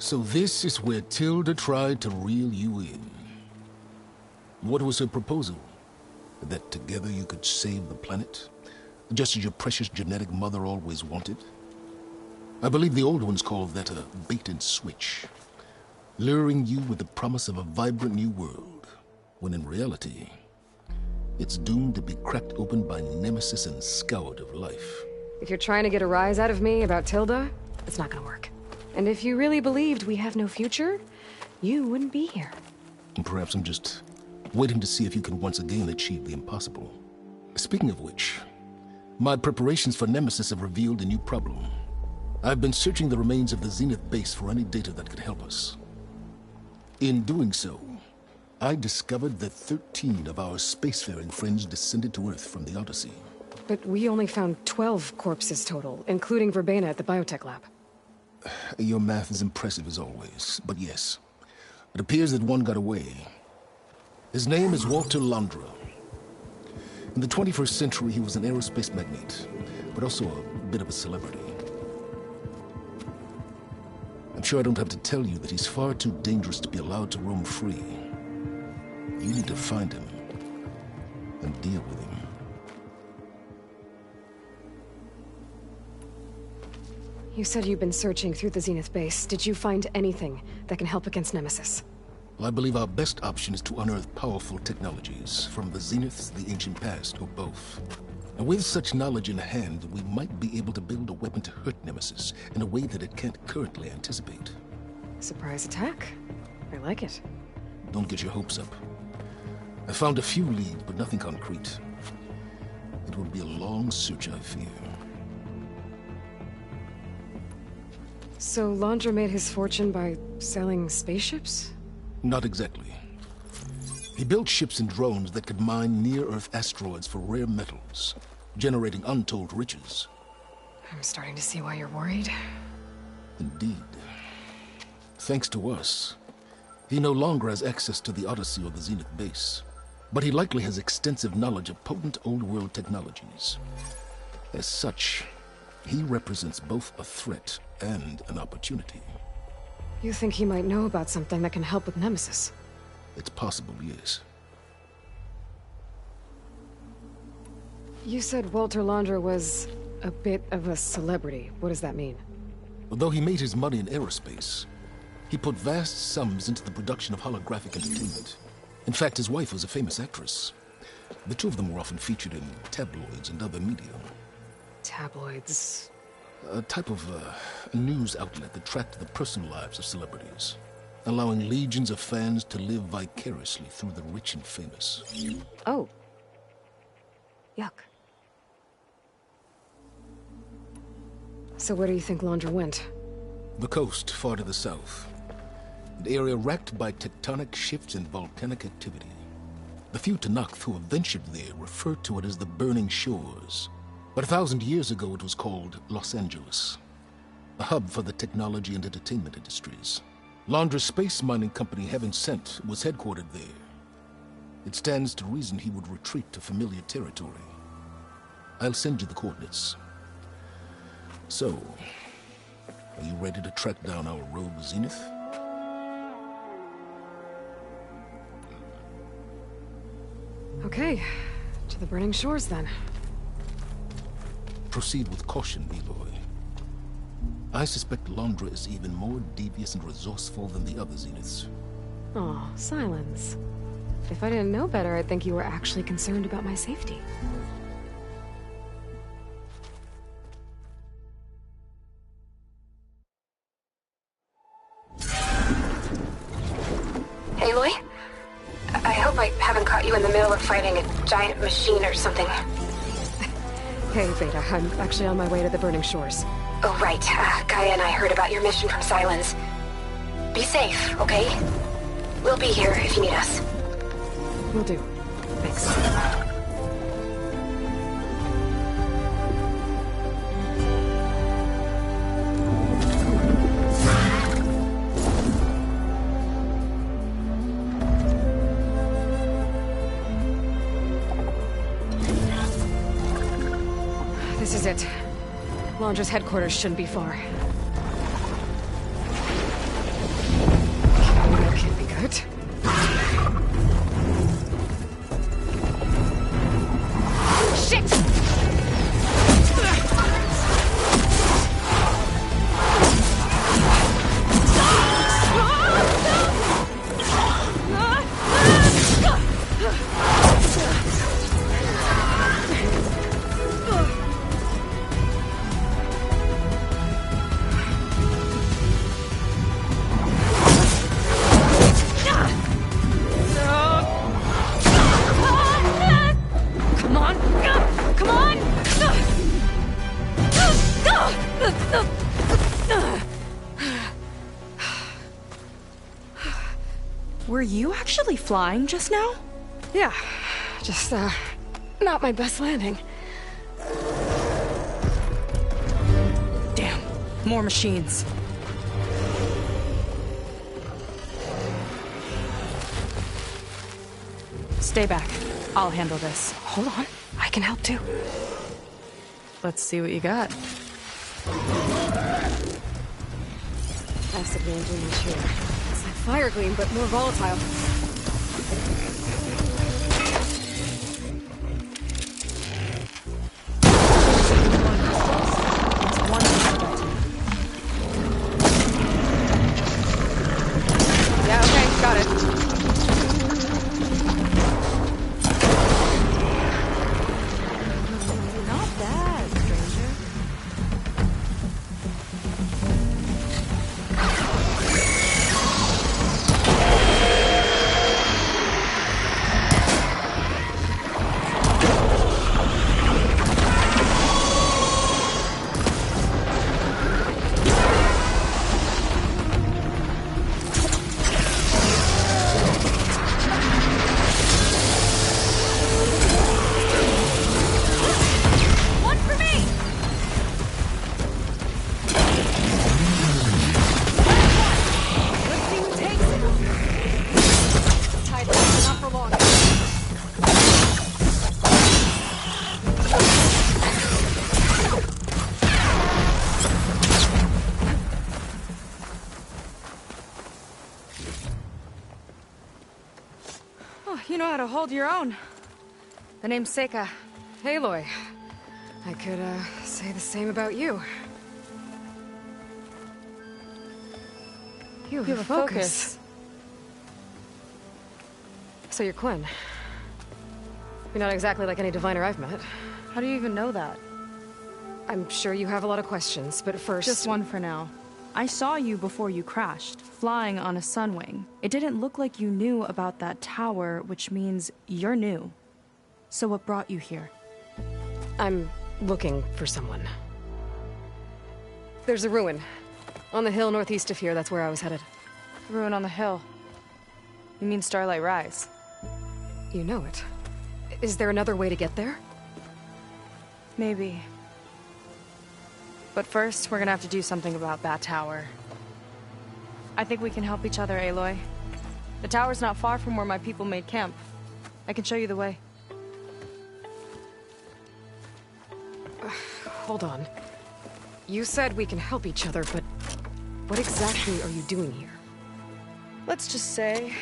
So this is where Tilda tried to reel you in. What was her proposal? That together you could save the planet? Just as your precious genetic mother always wanted? I believe the old ones called that a bait and switch. Luring you with the promise of a vibrant new world, when in reality, it's doomed to be cracked open by Nemesis and scoured of life. If you're trying to get a rise out of me about Tilda, it's not gonna work. And if you really believed we have no future, you wouldn't be here. And perhaps I'm just waiting to see if you can once again achieve the impossible. Speaking of which, my preparations for Nemesis have revealed a new problem. I've been searching the remains of the Zenith base for any data that could help us. In doing so, I discovered that 13 of our spacefaring friends descended to Earth from the Odyssey. But we only found 12 corpses total, including Verbena at the biotech lab. Your math is impressive as always, but yes. It appears that one got away. His name is Walter Londra. In the 21st century, he was an aerospace magnate, but also a bit of a celebrity. I'm sure I don't have to tell you that he's far too dangerous to be allowed to roam free. You need to find him and deal with him. You said you've been searching through the Zenith base. Did you find anything that can help against Nemesis? Well, I believe our best option is to unearth powerful technologies from the Zeniths, the ancient past, or both. And with such knowledge in hand, we might be able to build a weapon to hurt Nemesis in a way that it can't currently anticipate. Surprise attack? I like it. Don't get your hopes up. I found a few leads, but nothing concrete. It will be a long search, I fear. So Londra made his fortune by selling spaceships? Not exactly. He built ships and drones that could mine near-Earth asteroids for rare metals, generating untold riches. I'm starting to see why you're worried. Indeed. Thanks to us, he no longer has access to the Odyssey or the Zenith base, but he likely has extensive knowledge of potent old-world technologies. As such, he represents both a threat and an opportunity. You think he might know about something that can help with Nemesis? It's possible, yes. You said Walter Londra was a bit of a celebrity. What does that mean? Although he made his money in aerospace, he put vast sums into the production of holographic entertainment. In fact, his wife was a famous actress. The two of them were often featured in tabloids and other media. Tabloids? A type of a news outlet that tracked the personal lives of celebrities, allowing legions of fans to live vicariously through the rich and famous. Oh. Yuck. So where do you think Londra went? The coast, far to the south. An area racked by tectonic shifts and volcanic activity. The few Tenakth who have ventured there refer to it as the Burning Shores. But 1,000 years ago it was called Los Angeles, a hub for the technology and entertainment industries. Londra's space mining company, Heaven Sent, was headquartered there. It stands to reason he would retreat to familiar territory. I'll send you the coordinates. So, are you ready to track down our rogue Zenith? Okay, to the Burning Shores then. Proceed with caution, Aloy. I suspect Londra is even more devious and resourceful than the other Zeniths. Aw, Silence. If I didn't know better, I'd think you were actually concerned about my safety. Aloy? I hope I haven't caught you in the middle of fighting a giant machine or something. Hey, Beta, I'm actually on my way to the Burning Shores. Oh, right. Gaia and I heard about your mission from Silence. Be safe, okay? We'll be here if you need us. Will do. Thanks. This is it. Londra's headquarters shouldn't be far. actually flying just now? Yeah, just, not my best landing. Damn, more machines. Stay back. I'll handle this. Hold on, I can help too. Let's see what you got. Acid rain doing this here. It's like fire gleam, but more volatile. Yeah, okay, got it. Not bad, stranger. One for me! Let's see who takes it. Tied up, not for long. Oh, you know how to hold your own. The name's Seika. Aloy. I could, say the same about you. You have a focus. So you're Quinn. You're not exactly like any diviner I've met. How do you even know that? I'm sure you have a lot of questions, but first... Just one for now. I saw you before you crashed, flying on a sunwing. It didn't look like you knew about that tower, which means you're new. So what brought you here? I'm looking for someone. There's a ruin. On the hill northeast of here, that's where I was headed. Ruin on the hill. You mean Starlight Rise? You know it. Is there another way to get there? Maybe. But first, we're gonna have to do something about that tower. I think we can help each other, Aloy. The tower's not far from where my people made camp. I can show you the way. Hold on. You said we can help each other, but what exactly are you doing here? Let's just say,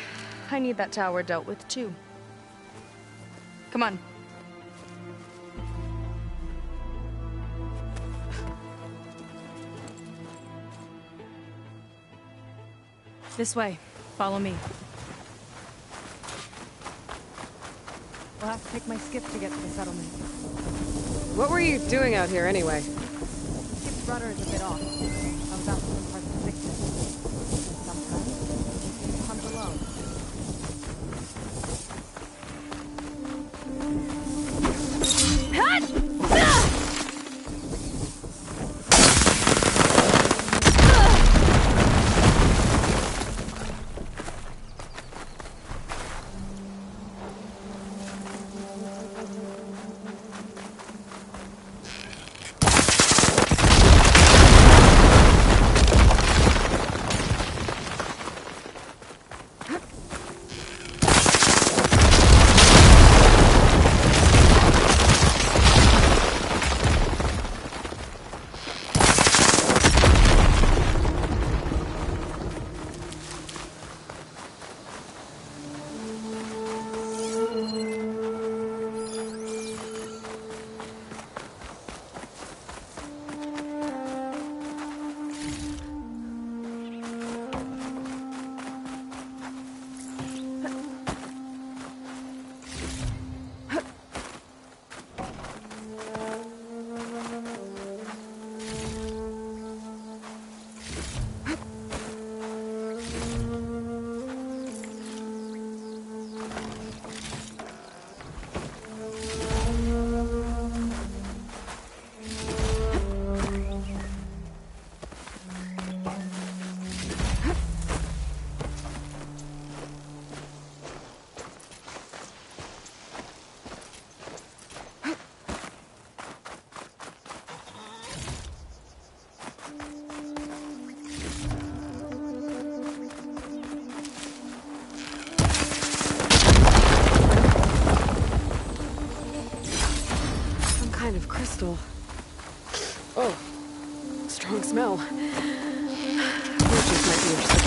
I need that tower dealt with too. Come on. This way. Follow me. We'll have to take my skiff to get to the settlement. What were you doing out here anyway? Skip's rudder is a bit off. I was out for some parts to fix it. Sometimes, it comes alone. kind of crystal. Oh, strong smell. Merchants might be interested.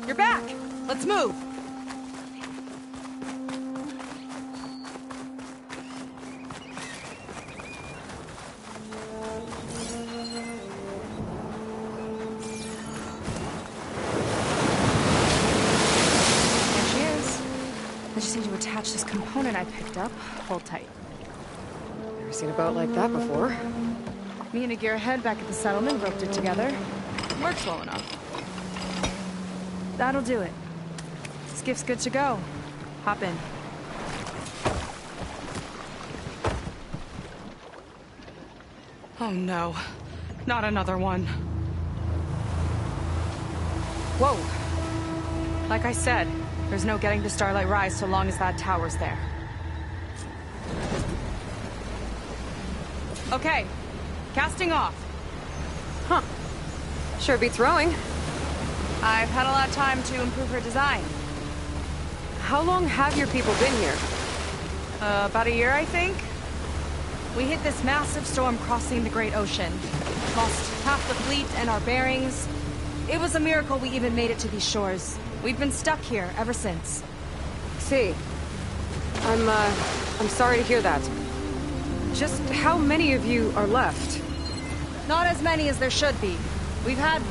You're back! Let's move! There she is. I just need to attach this component I picked up. Hold tight. Never seen a boat like that before. Me and a gearhead back at the settlement roped it together. Works well enough. That'll do it. Skiff's good to go. Hop in. Oh no. Not another one. Whoa. Like I said, there's no getting to Starlight Rise so long as that tower's there. Okay. Casting off. Huh. Sure beats rowing. I've had a lot of time to improve her design. How long have your people been here? About a year, I think. We hit this massive storm crossing the Great Ocean. Lost half the fleet and our bearings. It was a miracle we even made it to these shores. We've been stuck here ever since. See. I'm sorry to hear that. Just how many of you are left? Not as many as there should be. We've had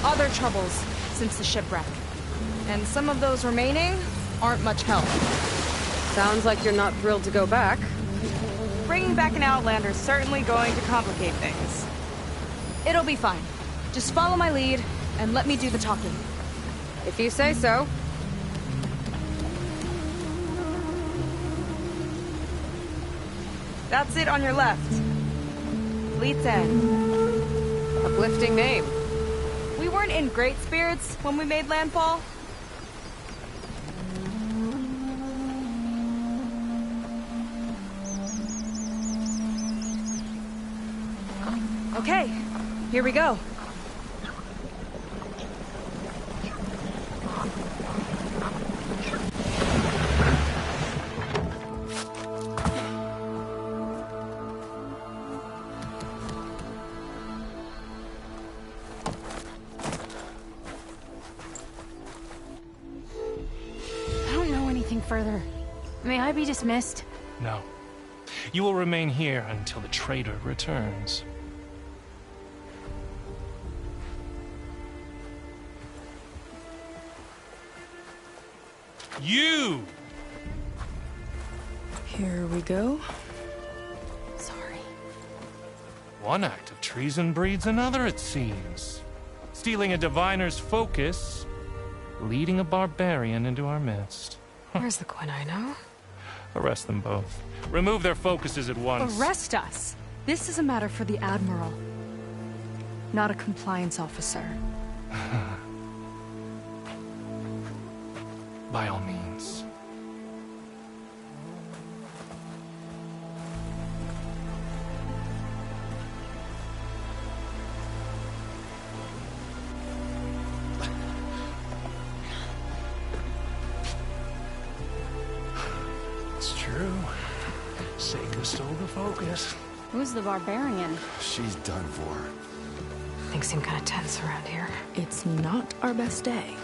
other troubles since the shipwreck. And some of those remaining aren't much help. Sounds like you're not thrilled to go back. Bringing back an Outlander's certainly going to complicate things. It'll be fine. Just follow my lead and let me do the talking. If you say so. That's it on your left. Fleet's End. Uplifting name. We weren't in great spirits when we made landfall. Okay, here we go. Further. May I be dismissed? No. You will remain here until the traitor returns. You! Here we go. Sorry. One act of treason breeds another, it seems. Stealing a diviner's focus, leading a barbarian into our midst. Where's the Quinino? Arrest them both. Remove their focuses at once. Arrest us? This is a matter for the Admiral, not a compliance officer. By all means. It's true. Seika stole the focus. Who's the barbarian? She's done for. Things seem kind of tense around here. It's not our best day.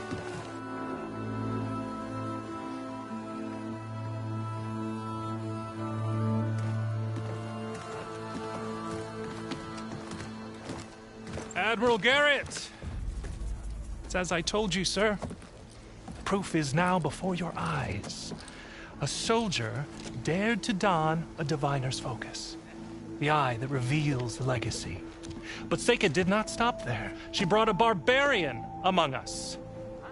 Admiral Garrett! It's as I told you, sir. Proof is now before your eyes. a soldier dared to don a diviner's focus, the eye that reveals the legacy. But Seika did not stop there. She brought a barbarian among us,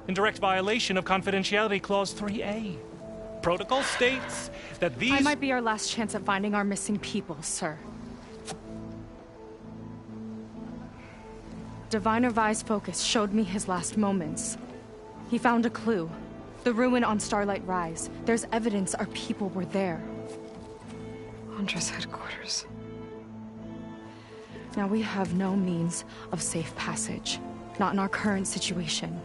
in direct violation of Confidentiality Clause 3A. Protocol states that these... I might be our last chance at finding our missing people, sir. Diviner Vi's focus showed me his last moments. He found a clue. The ruin on Starlight Rise. There's evidence our people were there. Huntress headquarters. Now we have no means of safe passage. Not in our current situation.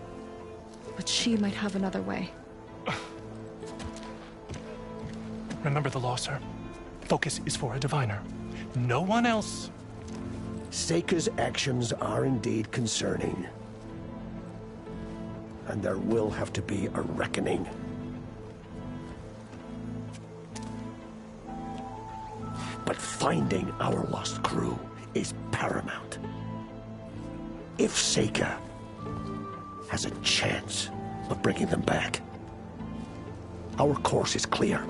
But she might have another way. Remember the law, sir. Focus is for a diviner. No one else. Seika's actions are indeed concerning. And there will have to be a reckoning. But finding our lost crew is paramount. If Seika has a chance of bringing them back, our course is clear.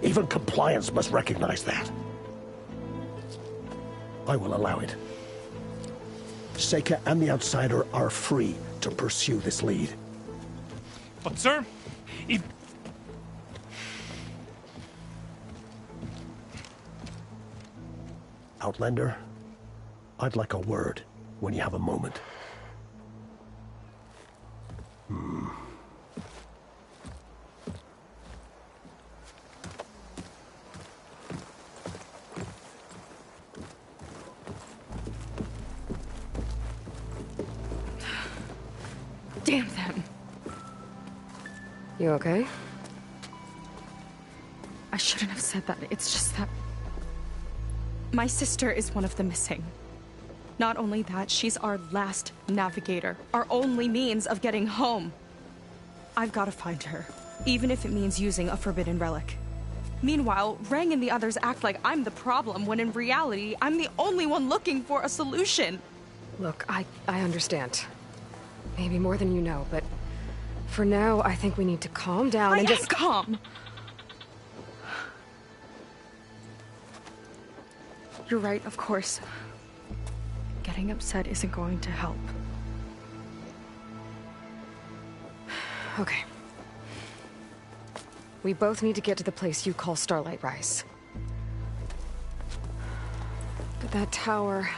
Even compliance must recognize that. I will allow it. Seika and the Outsider are free to pursue this lead. But, sir, if... Outlander, I'd like a word when you have a moment. Damn them. You okay? I shouldn't have said that. It's just that... my sister is one of the missing. Not only that, she's our last navigator. Our only means of getting home. I've got to find her. Even if it means using a forbidden relic. Meanwhile, Rang and the others act like I'm the problem, when in reality, I'm the only one looking for a solution. Look, I understand. Maybe more than you know, but for now, I think we need to calm down and just... calm! You're right, of course. Getting upset isn't going to help. Okay. We both need to get to the place you call Starlight Rise. But that tower...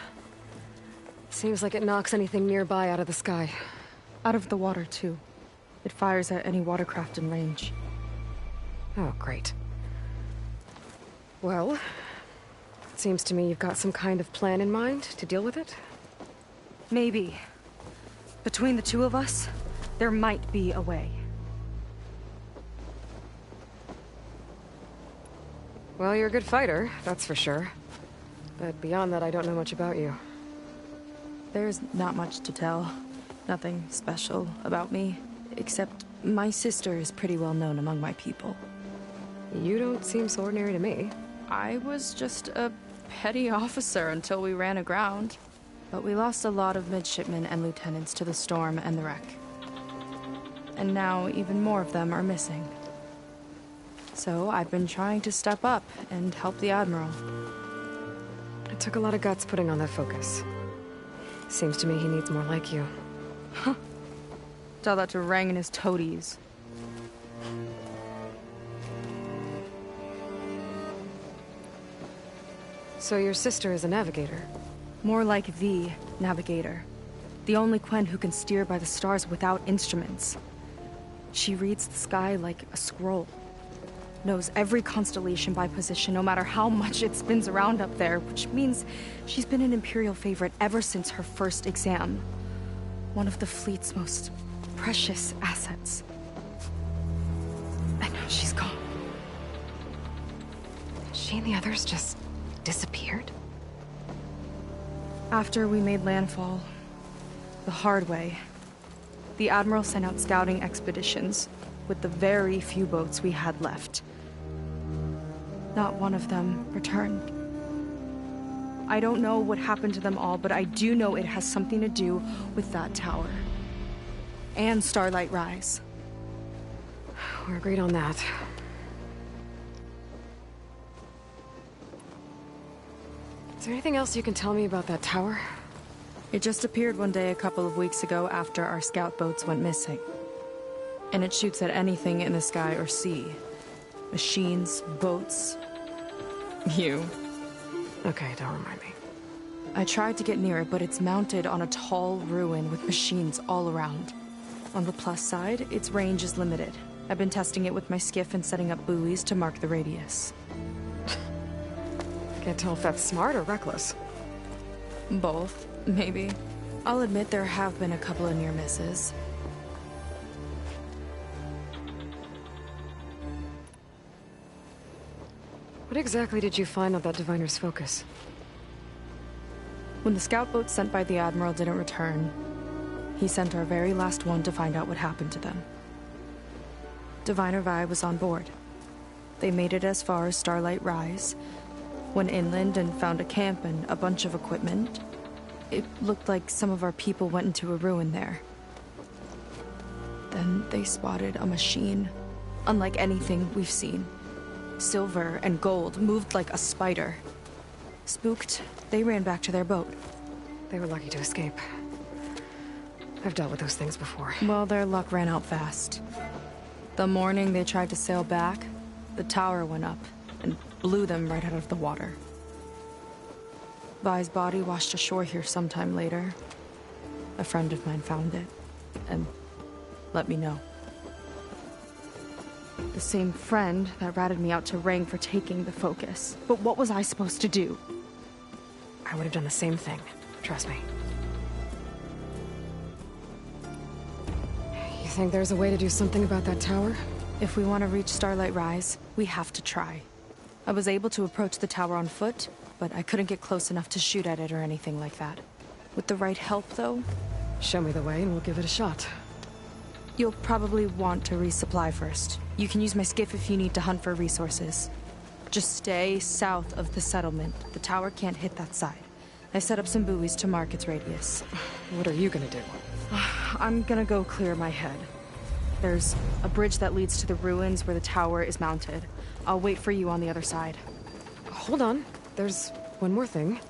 seems like it knocks anything nearby out of the sky. Out of the water, too. It fires at any watercraft in range. Oh, great. Well, it seems to me you've got some kind of plan in mind to deal with it. Maybe. Between the two of us, there might be a way. Well, you're a good fighter, that's for sure. But beyond that, I don't know much about you. There's not much to tell. Nothing special about me, except my sister is pretty well known among my people. You don't seem so ordinary to me. I was just a petty officer until we ran aground. But we lost a lot of midshipmen and lieutenants to the storm and the wreck. And now even more of them are missing. So I've been trying to step up and help the Admiral. It took a lot of guts putting on that focus. Seems to me he needs more like you. Huh. Tell that to Rang and his toadies. So your sister is a navigator? More like the navigator. The only Quen who can steer by the stars without instruments. She reads the sky like a scroll. Knows every constellation by position, no matter how much it spins around up there, which means she's been an Imperial favorite ever since her first exam. One of the fleet's most precious assets. And now she's gone. She and the others just disappeared? After we made landfall, the hard way, the Admiral sent out scouting expeditions with the very few boats we had left. Not one of them returned. I don't know what happened to them all, but I do know it has something to do with that tower. And Starlight Rise. We're agreed on that. there anything else you can tell me about that tower? It just appeared one day a couple of weeks ago after our scout boats went missing. And it shoots at anything in the sky or sea. Machines, boats... you. Okay, don't remind me. I tried to get near it, but it's mounted on a tall ruin with machines all around. On the plus side, its range is limited. I've been testing it with my skiff and setting up buoys to mark the radius. Can't tell if that's smart or reckless. Both, maybe. I'll admit there have been a couple of near misses. What exactly did you find on that Diviner's Focus? When the scout boat sent by the Admiral didn't return, he sent our very last one to find out what happened to them. Diviner Vi was on board. They made it as far as Starlight Rise, went inland and found a camp and a bunch of equipment. It looked like some of our people went into a ruin there. Then they spotted a machine, unlike anything we've seen. Silver and gold, moved like a spider. Spooked, they ran back to their boat. They were lucky to escape. I've dealt with those things before. Well, their luck ran out fast. The morning they tried to sail back, the tower went up and blew them right out of the water. Vi's body washed ashore here sometime later. A friend of mine found it and let me know. The same friend that ratted me out to Rang for taking the Focus. But what was I supposed to do? I would have done the same thing. Trust me. You think there's a way to do something about that tower? If we want to reach Starlight Rise, we have to try. I was able to approach the tower on foot, but I couldn't get close enough to shoot at it or anything like that. With the right help, though... Show me the way and we'll give it a shot. You'll probably want to resupply first. You can use my skiff if you need to hunt for resources. Just stay south of the settlement. The tower can't hit that side. I set up some buoys to mark its radius. What are you gonna do? I'm gonna go clear my head. There's a bridge that leads to the ruins where the tower is mounted. I'll wait for you on the other side. Hold on. There's one more thing.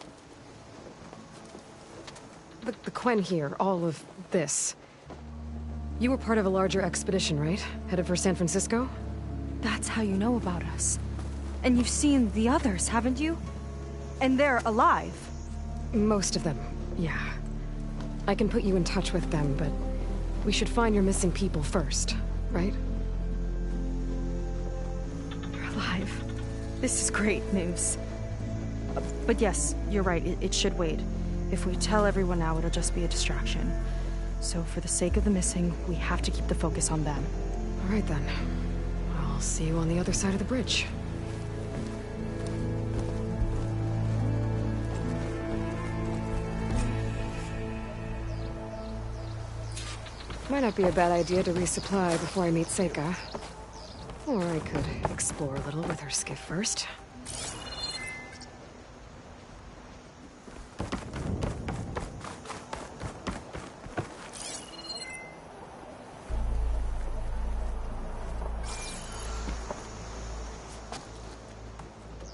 The Quen here, all of this. You were part of a larger expedition, right? Headed for San Francisco? That's how you know about us. And you've seen the others, haven't you? And they're alive. Most of them, yeah. I can put you in touch with them, but we should find your missing people first, right? They're alive. This is great news. But yes, you're right, it should wait. If we tell everyone now, it'll just be a distraction. So for the sake of the missing, we have to keep the focus on them. All right then. I'll see you on the other side of the bridge. Might not be a bad idea to resupply before I meet Seika. Or I could explore a little with her skiff first.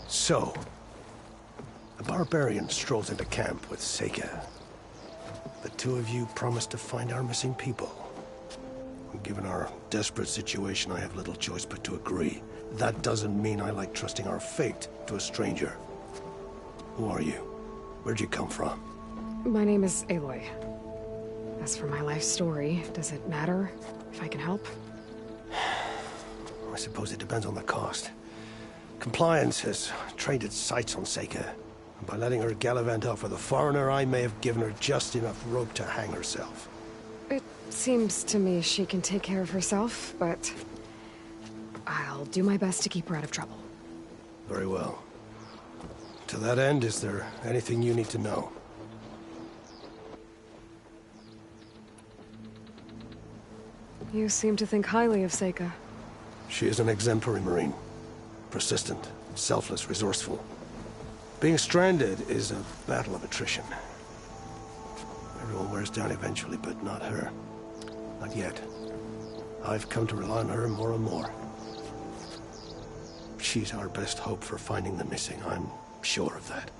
So, the barbarian strolls into camp with Seika. The two of you promised to find our missing people. Given our desperate situation, I have little choice but to agree. That doesn't mean I like trusting our fate to a stranger. Who are you? Where'd you come from? My name is Aloy. As for my life story, does it matter if I can help? I suppose it depends on the cost. Compliance has trained its sights on Seika. And by letting her gallivant off with a foreigner, I may have given her just enough rope to hang herself. It seems to me she can take care of herself, but I'll do my best to keep her out of trouble. Very well. To that end, is there anything you need to know? You seem to think highly of Seika. She is an exemplary Marine. Persistent, selfless, resourceful. Being stranded is a battle of attrition. Everyone wears down eventually, but not her. Not yet. I've come to rely on her more and more. She's our best hope for finding the missing, I'm sure of that.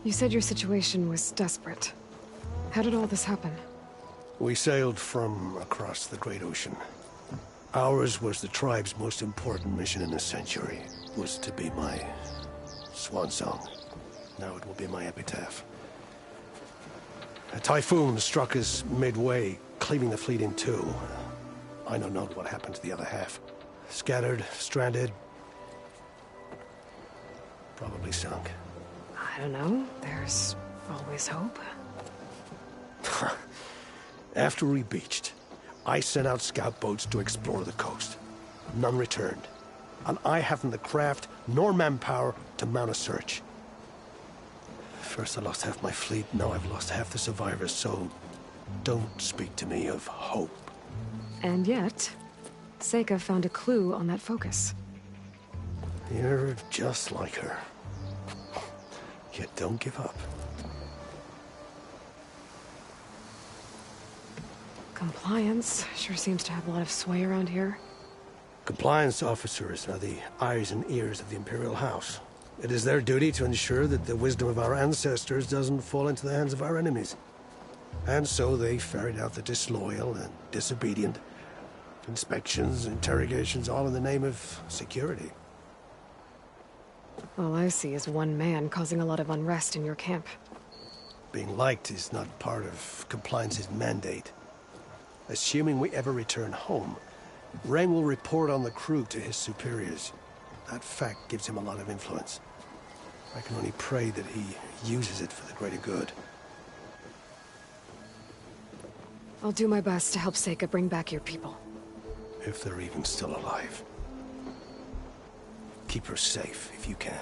You said your situation was desperate. How did all this happen? We sailed from across the Great Ocean. Ours was the tribe's most important mission in a century. It was to be my swan song. Now it will be my epitaph. A typhoon struck us midway, cleaving the fleet in two. I know not what happened to the other half. Scattered, stranded, probably sunk. I don't know. There's always hope. After we beached, I sent out scout boats to explore the coast. None returned. And I haven't the craft nor manpower to mount a search. First I lost half my fleet, now I've lost half the survivors, so don't speak to me of hope. And yet, Seika found a clue on that focus. You're just like her. Yet don't give up. Compliance sure seems to have a lot of sway around here. Compliance officers are the eyes and ears of the Imperial House. It is their duty to ensure that the wisdom of our ancestors doesn't fall into the hands of our enemies. And so they ferret out the disloyal and disobedient. Inspections, interrogations, all in the name of security. All I see is one man causing a lot of unrest in your camp. Being liked is not part of Compliance's mandate. Assuming we ever return home, Rain will report on the crew to his superiors. That fact gives him a lot of influence. I can only pray that he uses it for the greater good. I'll do my best to help Seika bring back your people. If they're even still alive. Keep her safe if you can.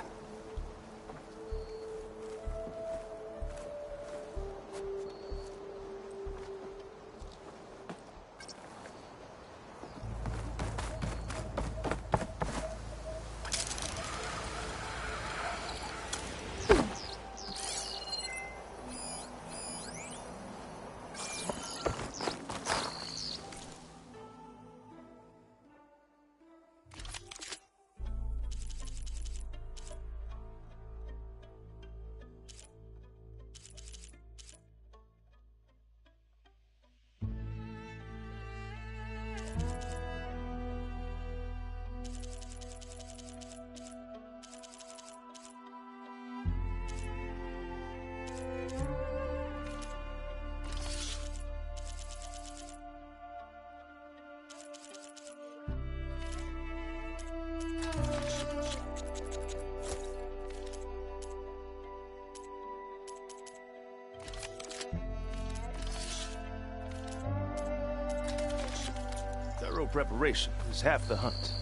Thorough preparation is half the hunt.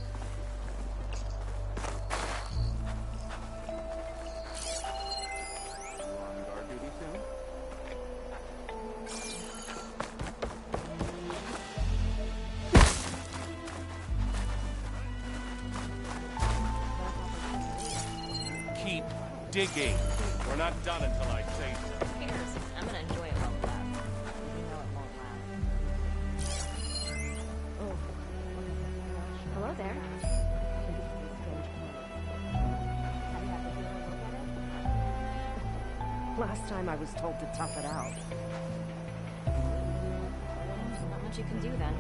On guard duty soon? Keep digging. We're not done until I say so. Who cares? I'm gonna enjoy it while it lasts. You know it won't last. Oh. Hello there. Last time I was told to tough it out. Not much you can do then.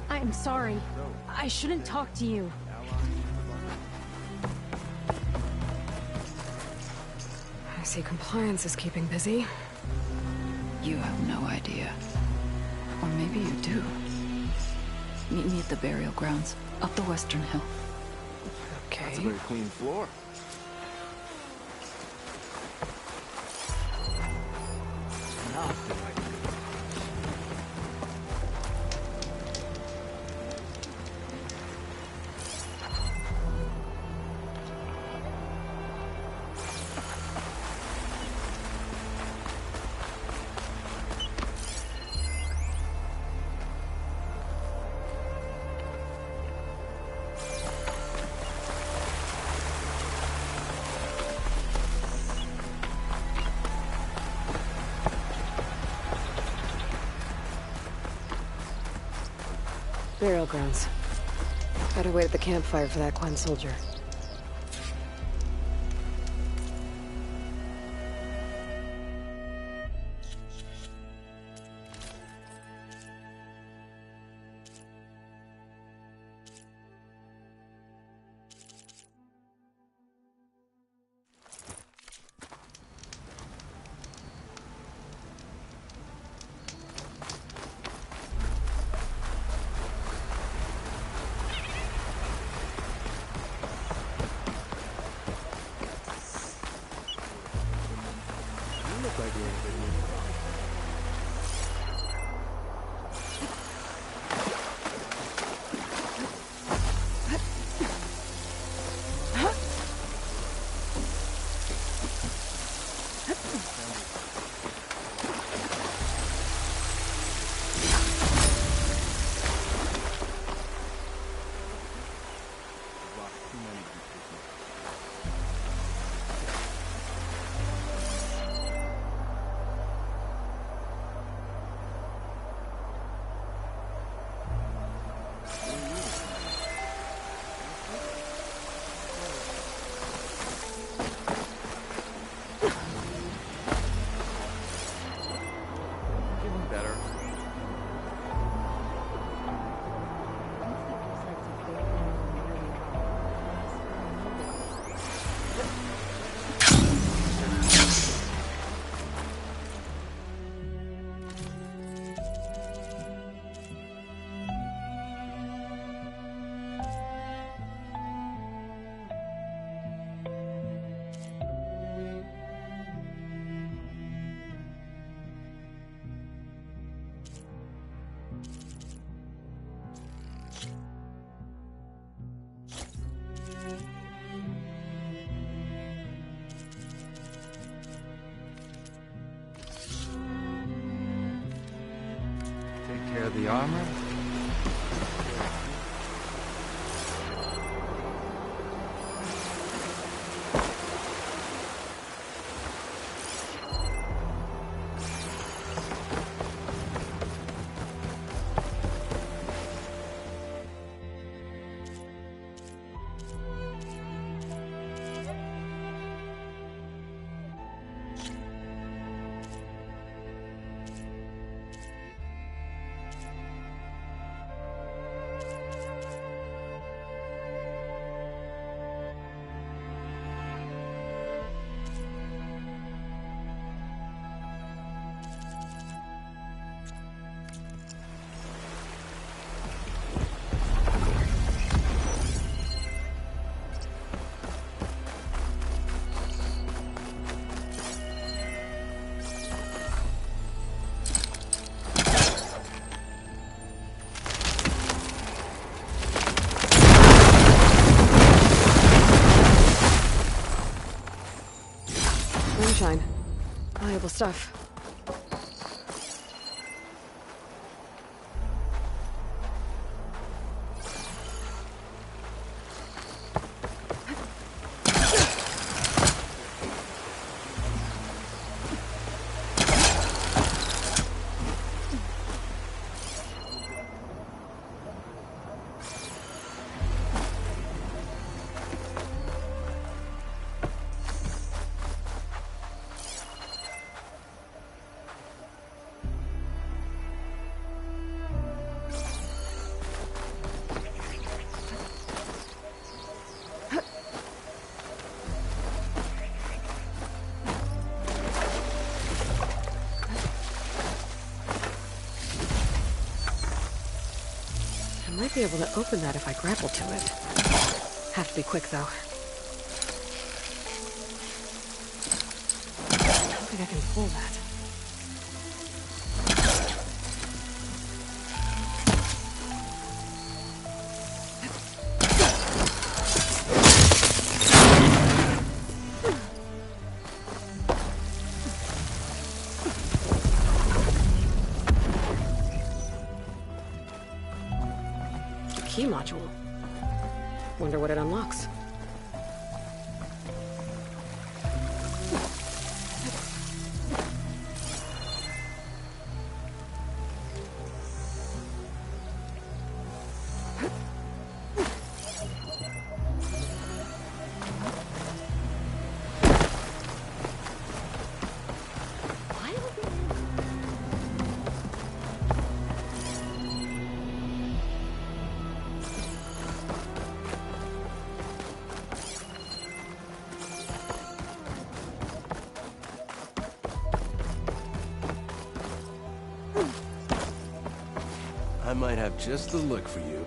I am sorry. I shouldn't talk to you. I see Compliance is keeping busy. You have no idea. Or maybe you do. Meet me at the burial grounds, up the Western Hill. Okay. That's a very clean floor. Burial grounds. Better wait at the campfire for that Quen soldier. Care of the armor? Moonshine. Valuable stuff. I might be able to open that if I grapple to it. Have to be quick, though. I don't think I can pull that. Key module. Wonder what it unlocks. I might have just the look for you.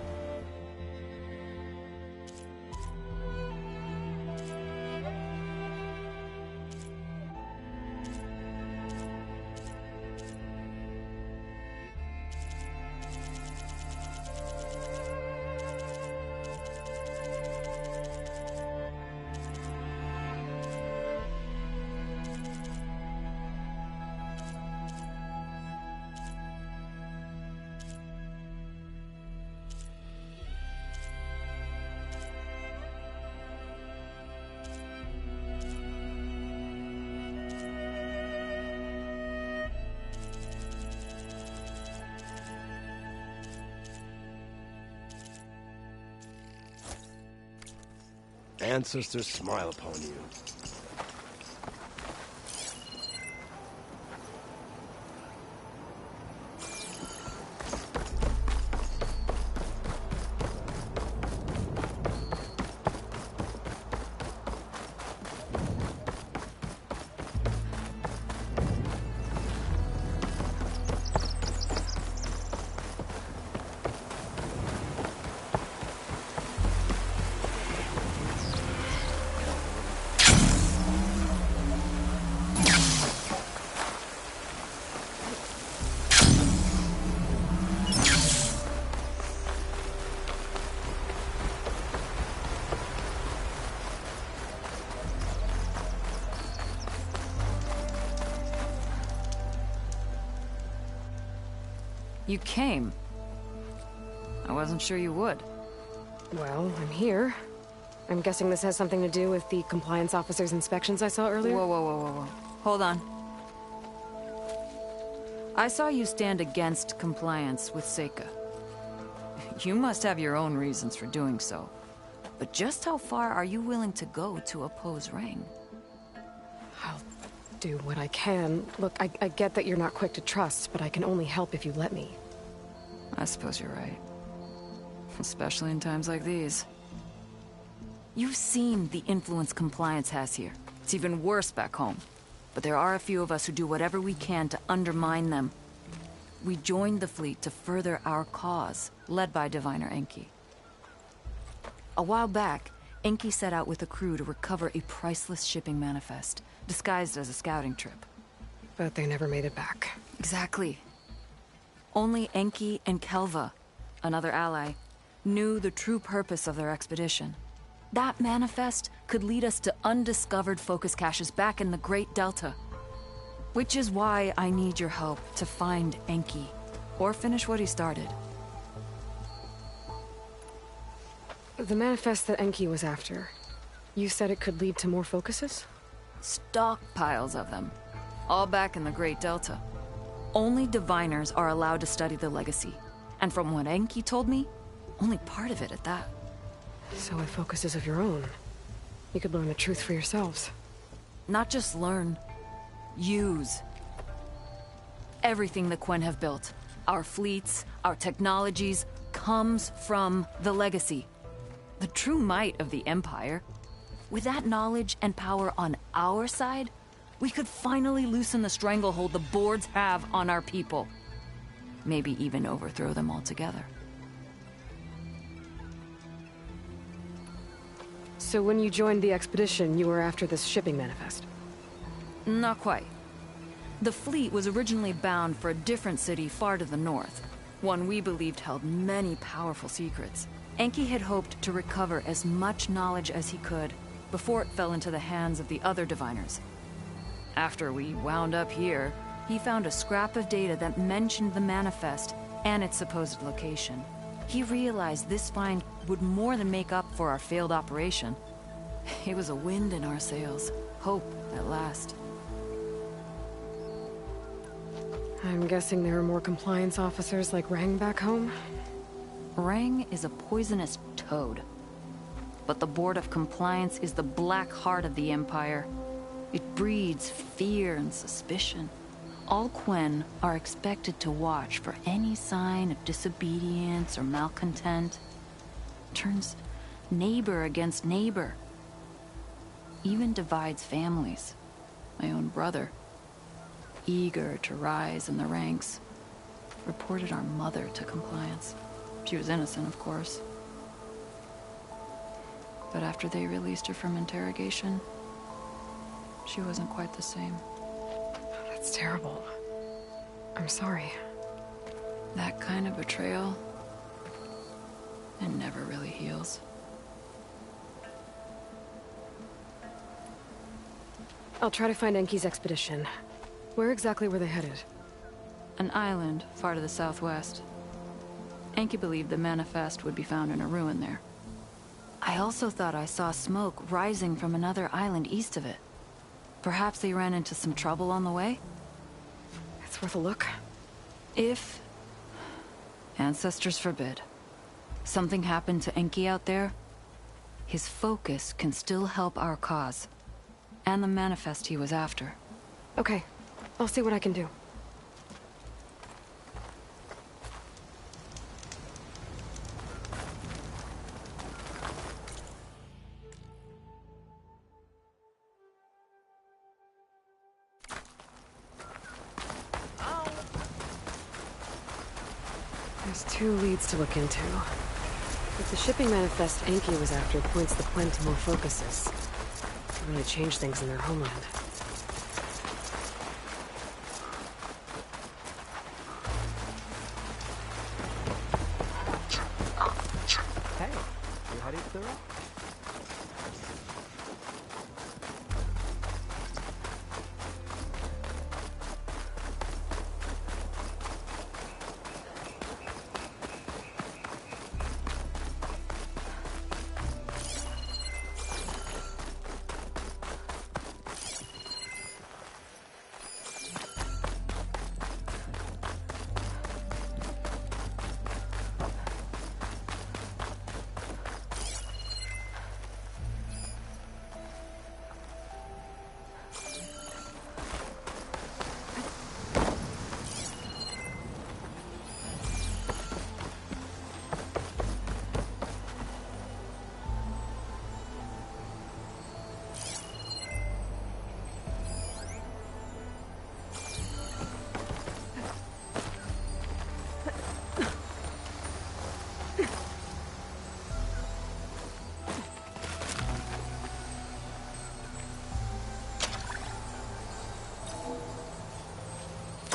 Ancestors smile upon you. You came. I wasn't sure you would. Well, I'm here. I'm guessing this has something to do with the compliance officer's inspections I saw earlier? Whoa, whoa, whoa, whoa, whoa. Hold on. I saw you stand against compliance with Seika. You must have your own reasons for doing so. But just how far are you willing to go to oppose Rang? I'll do what I can. Look, I get that you're not quick to trust, but I can only help if you let me. I suppose you're right. Especially in times like these. You've seen the influence compliance has here. It's even worse back home. But there are a few of us who do whatever we can to undermine them. We joined the fleet to further our cause, led by Diviner Enki. A while back, Enki set out with a crew to recover a priceless shipping manifest, disguised as a scouting trip. But they never made it back. Exactly. Only Enki and Kelva, another ally, knew the true purpose of their expedition. That manifest could lead us to undiscovered focus caches back in the Great Delta. Which is why I need your help to find Enki, or finish what he started. The manifest that Enki was after, you said it could lead to more focuses? Stockpiles of them, all back in the Great Delta. Only diviners are allowed to study the legacy, and from what Enki told me, only part of it at that. So with focuses of your own, you could learn the truth for yourselves. Not just learn, use. Everything the Quen have built, our fleets, our technologies, comes from the legacy. The true might of the Empire. With that knowledge and power on our side, we could finally loosen the stranglehold the boards have on our people. Maybe even overthrow them altogether. So when you joined the expedition, you were after this shipping manifest? Not quite. The fleet was originally bound for a different city far to the north, one we believed held many powerful secrets. Enki had hoped to recover as much knowledge as he could before it fell into the hands of the other diviners. After we wound up here, he found a scrap of data that mentioned the manifest and its supposed location. He realized this find would more than make up for our failed operation. It was a wind in our sails. Hope at last. I'm guessing there are more compliance officers like Rang back home? Rang is a poisonous toad. But the Board of Compliance is the black heart of the Empire. It breeds fear and suspicion. All Quen are expected to watch for any sign of disobedience or malcontent. Turns neighbor against neighbor. Even divides families. My own brother, eager to rise in the ranks. reported our mother to compliance. She was innocent, of course. But after they released her from interrogation, she wasn't quite the same. That's terrible. I'm sorry. That kind of betrayal, it never really heals. I'll try to find Enki's expedition. Where exactly were they headed? An island far to the southwest. Enki believed the manifest would be found in a ruin there. I also thought I saw smoke rising from another island east of it. Perhaps they ran into some trouble on the way? It's worth a look. If... ancestors forbid. Something happened to Enki out there, his focus can still help our cause. And the manifest he was after. Okay. I'll see what I can do. There's 2 leads to look into. If the shipping manifest Enki was after points the plan to more focuses, it'll really change things in their homeland. Hey, you heading through it?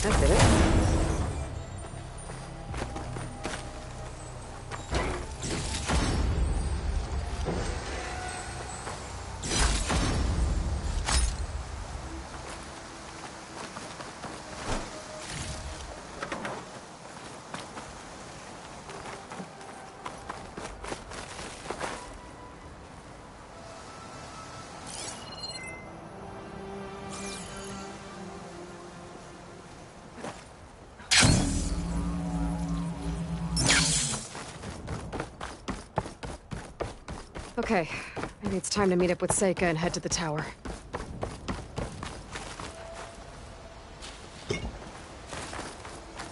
That did it. Okay, maybe it's time to meet up with Seika and head to the tower.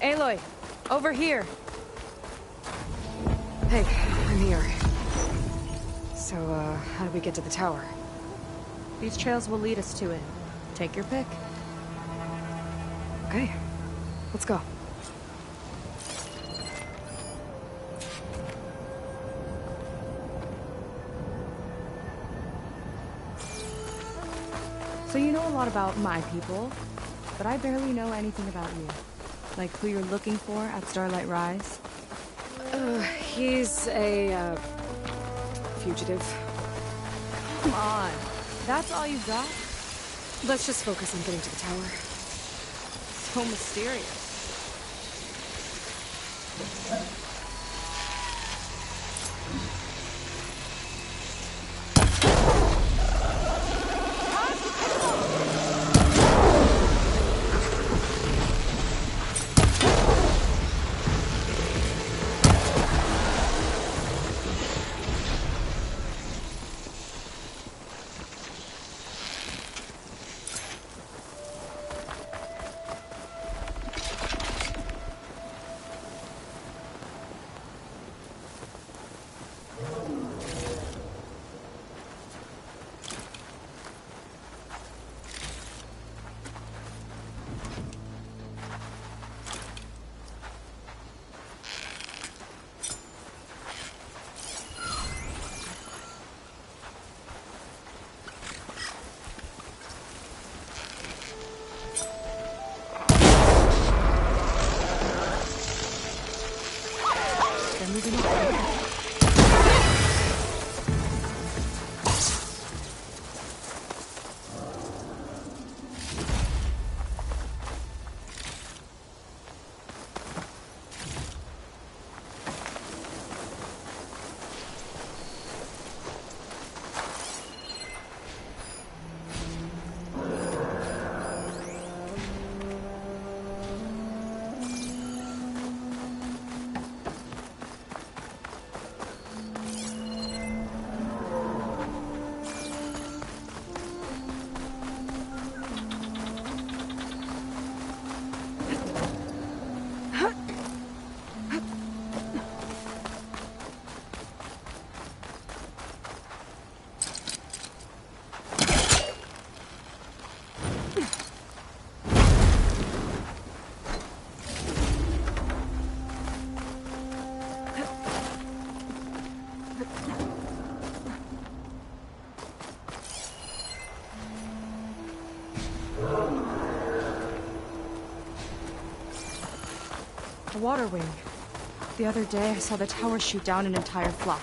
Aloy, over here. Hey, I'm here. So, how do we get to the tower? These trails will lead us to it. Take your pick. Okay, let's go. So you know a lot about my people, but I barely know anything about you. Like who you're looking for at Starlight Rise? He's a, fugitive. Come on. That's all you got? Let's just focus on getting to the tower. So mysterious. A water wing. The other day, I saw the tower shoot down an entire flock.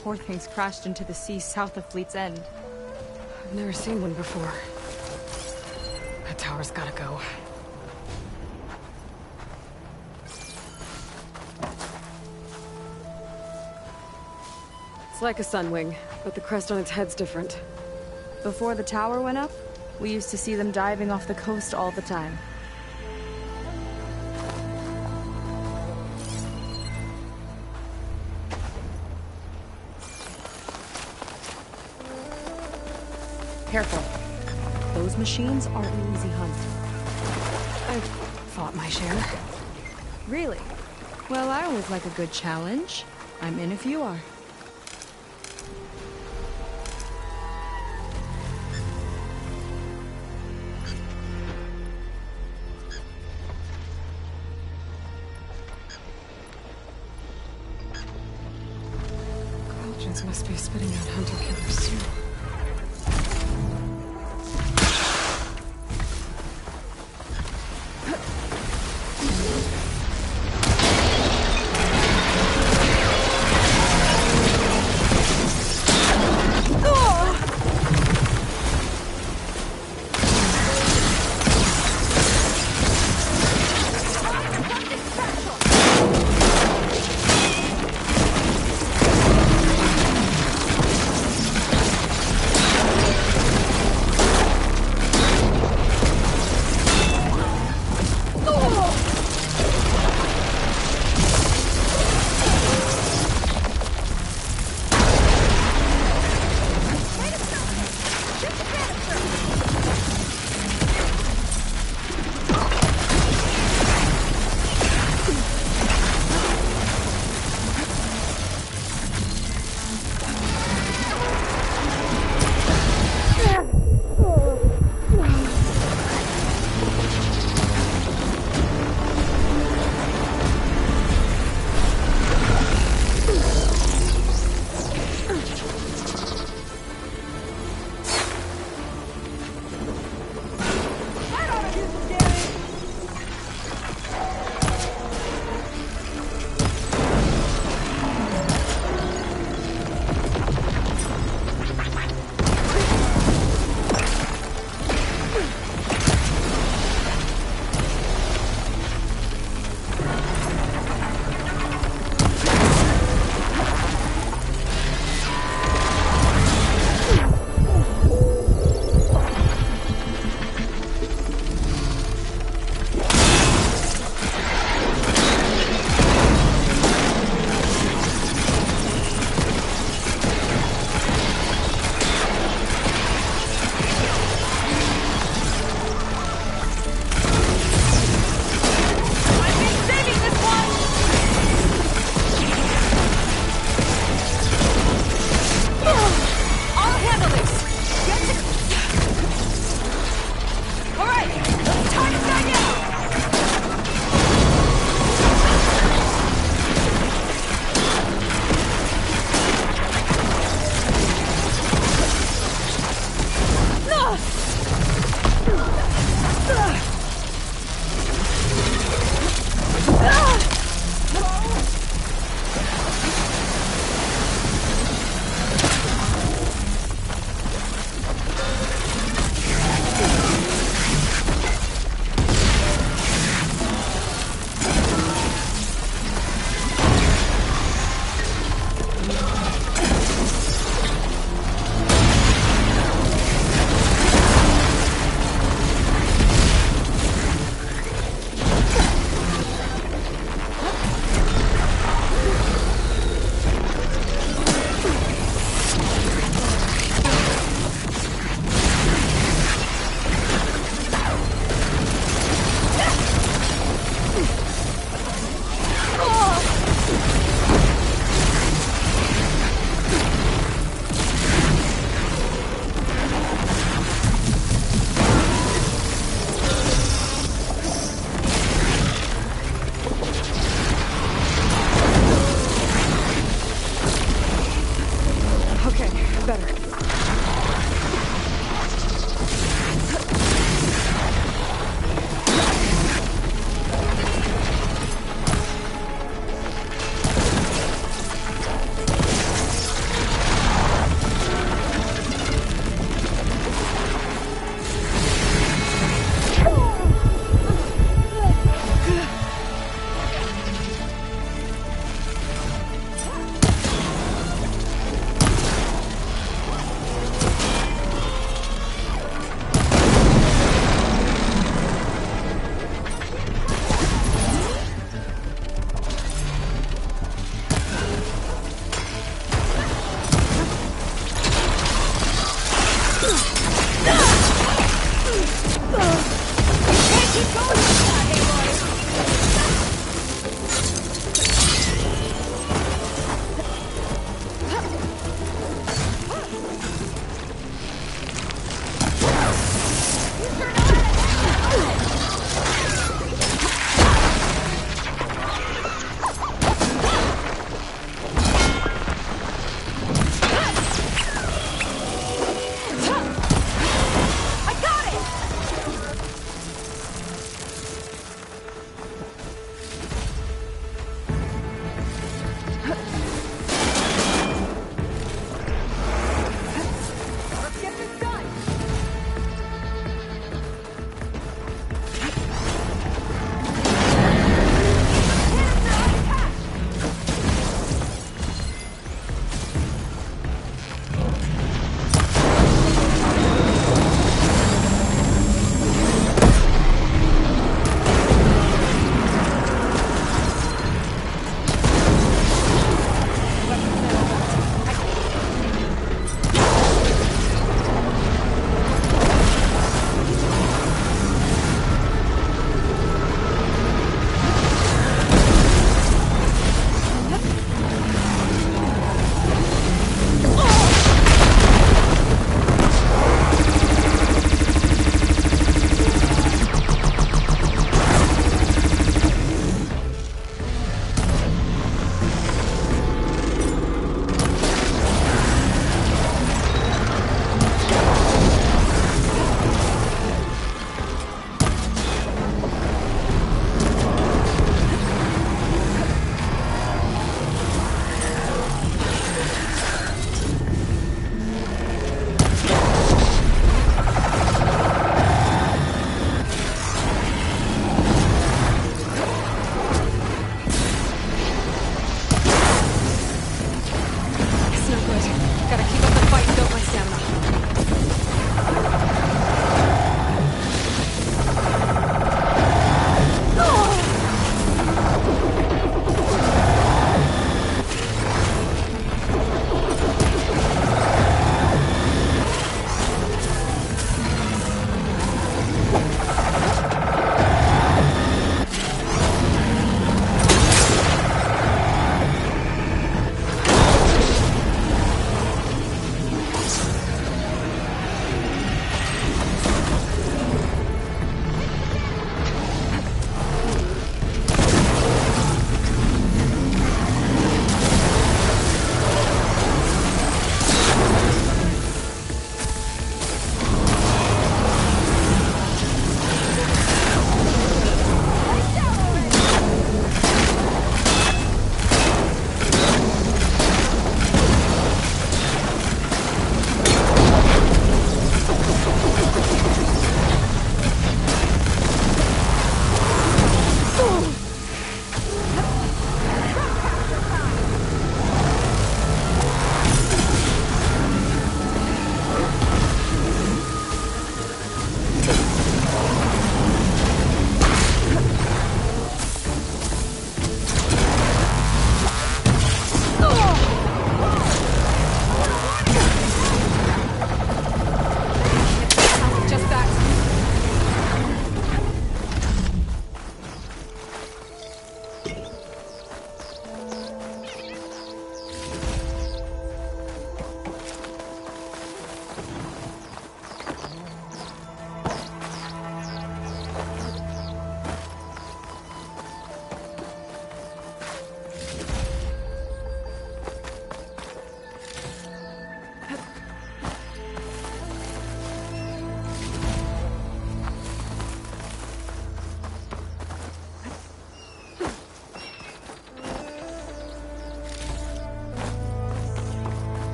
Poor things crashed into the sea south of Fleet's End. I've never seen one before. That tower's gotta go. It's like a sunwing, but the crest on its head's different. Before the tower went up, we used to see them diving off the coast all the time. Careful. Those machines are an easy hunt. I've fought my share. Really? Well, I always like a good challenge. I'm in if you are. Cauldrons must be spitting out hunter-killers too.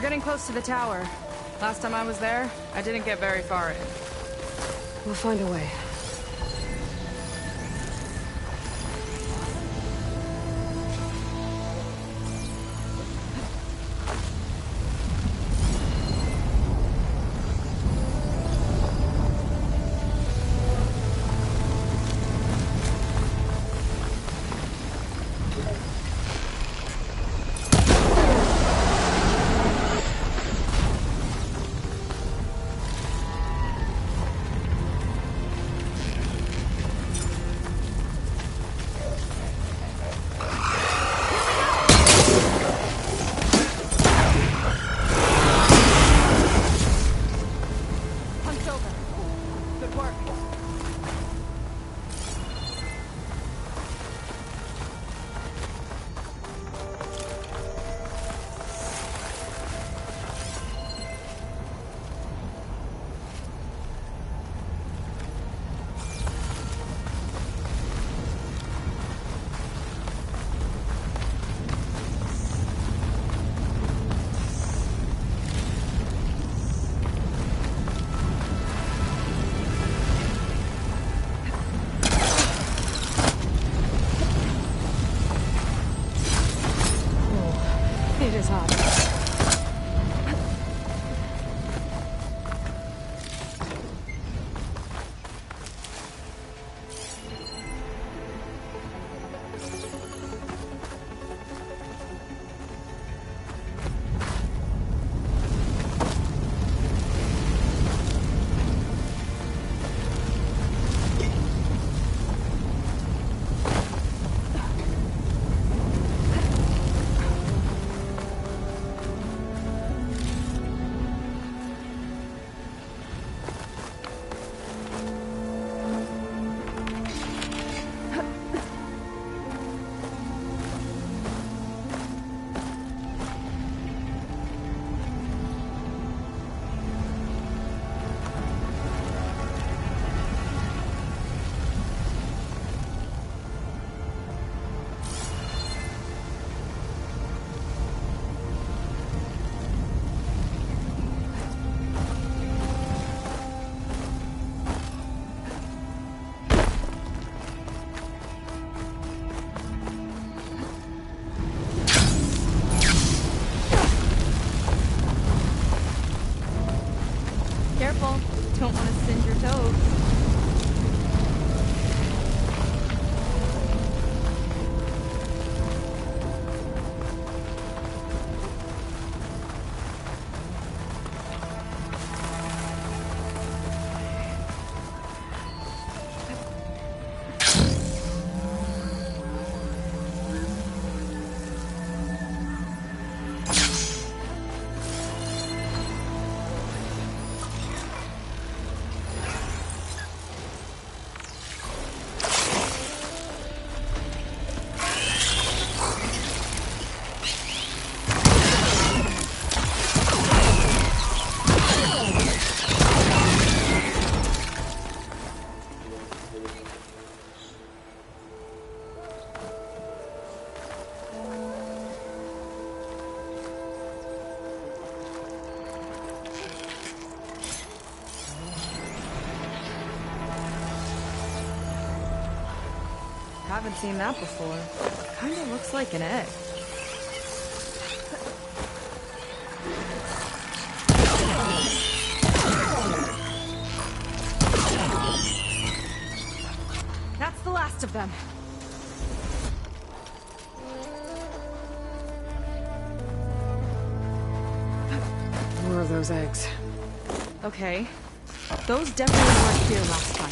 getting close to the tower. Last time I was there, I didn't get very far in. We'll find a way. It is hot. Careful. Don't want to singe your toes. Haven't seen that before. Kinda looks like an egg. That's the last of them. More of those eggs. Okay. Those definitely weren't here last time.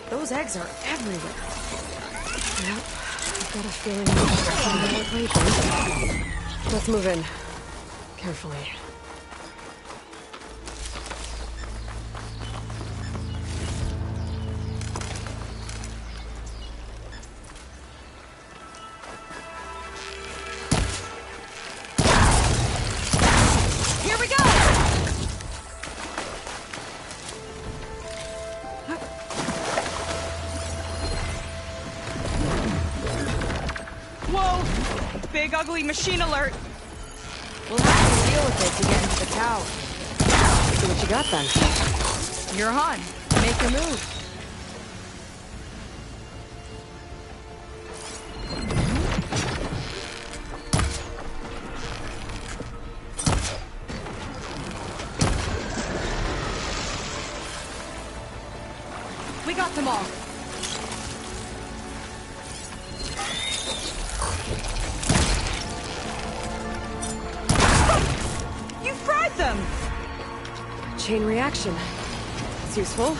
Those eggs are everywhere. Yep. I've got a feeling we're lately. Let's move in. carefully. Here we go! Whoa! Big ugly machine alert! We'll have to deal with it to get into the tower. See what you got then. You're on. Make a move. We got them all. You fried them! Chain reaction. It's useful.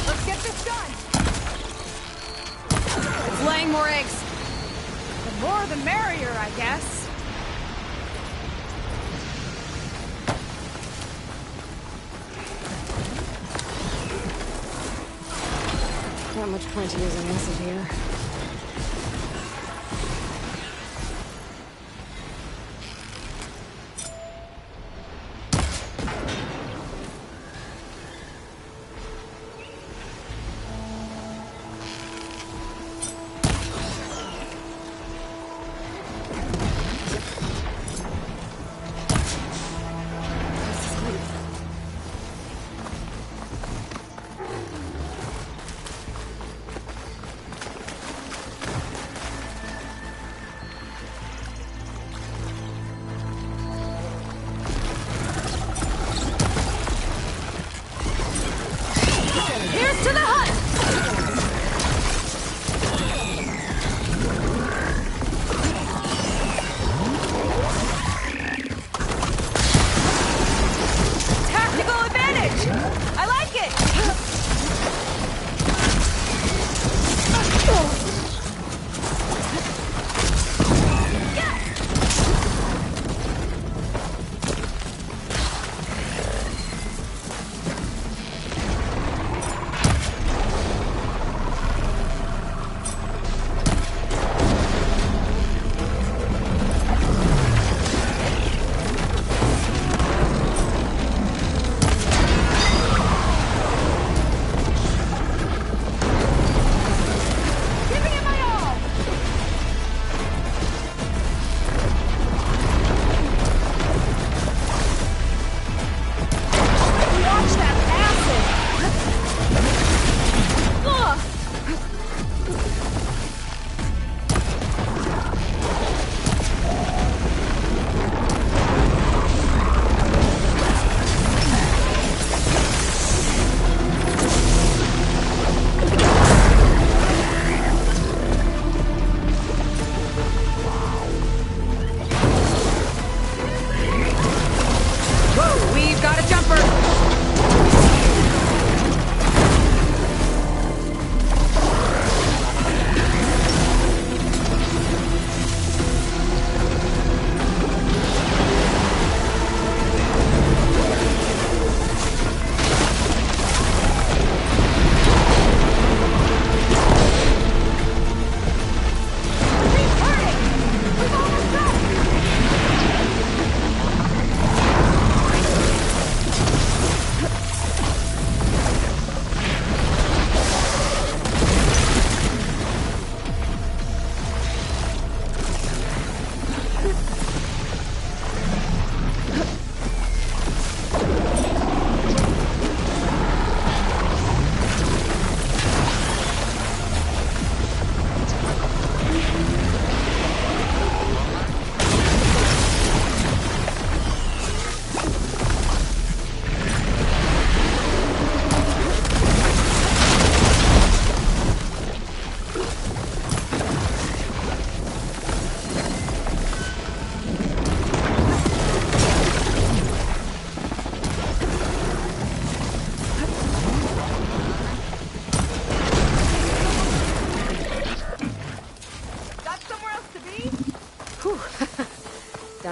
Let's get this done! It's laying more eggs. The more the merrier, I guess. Not much point in using acid here.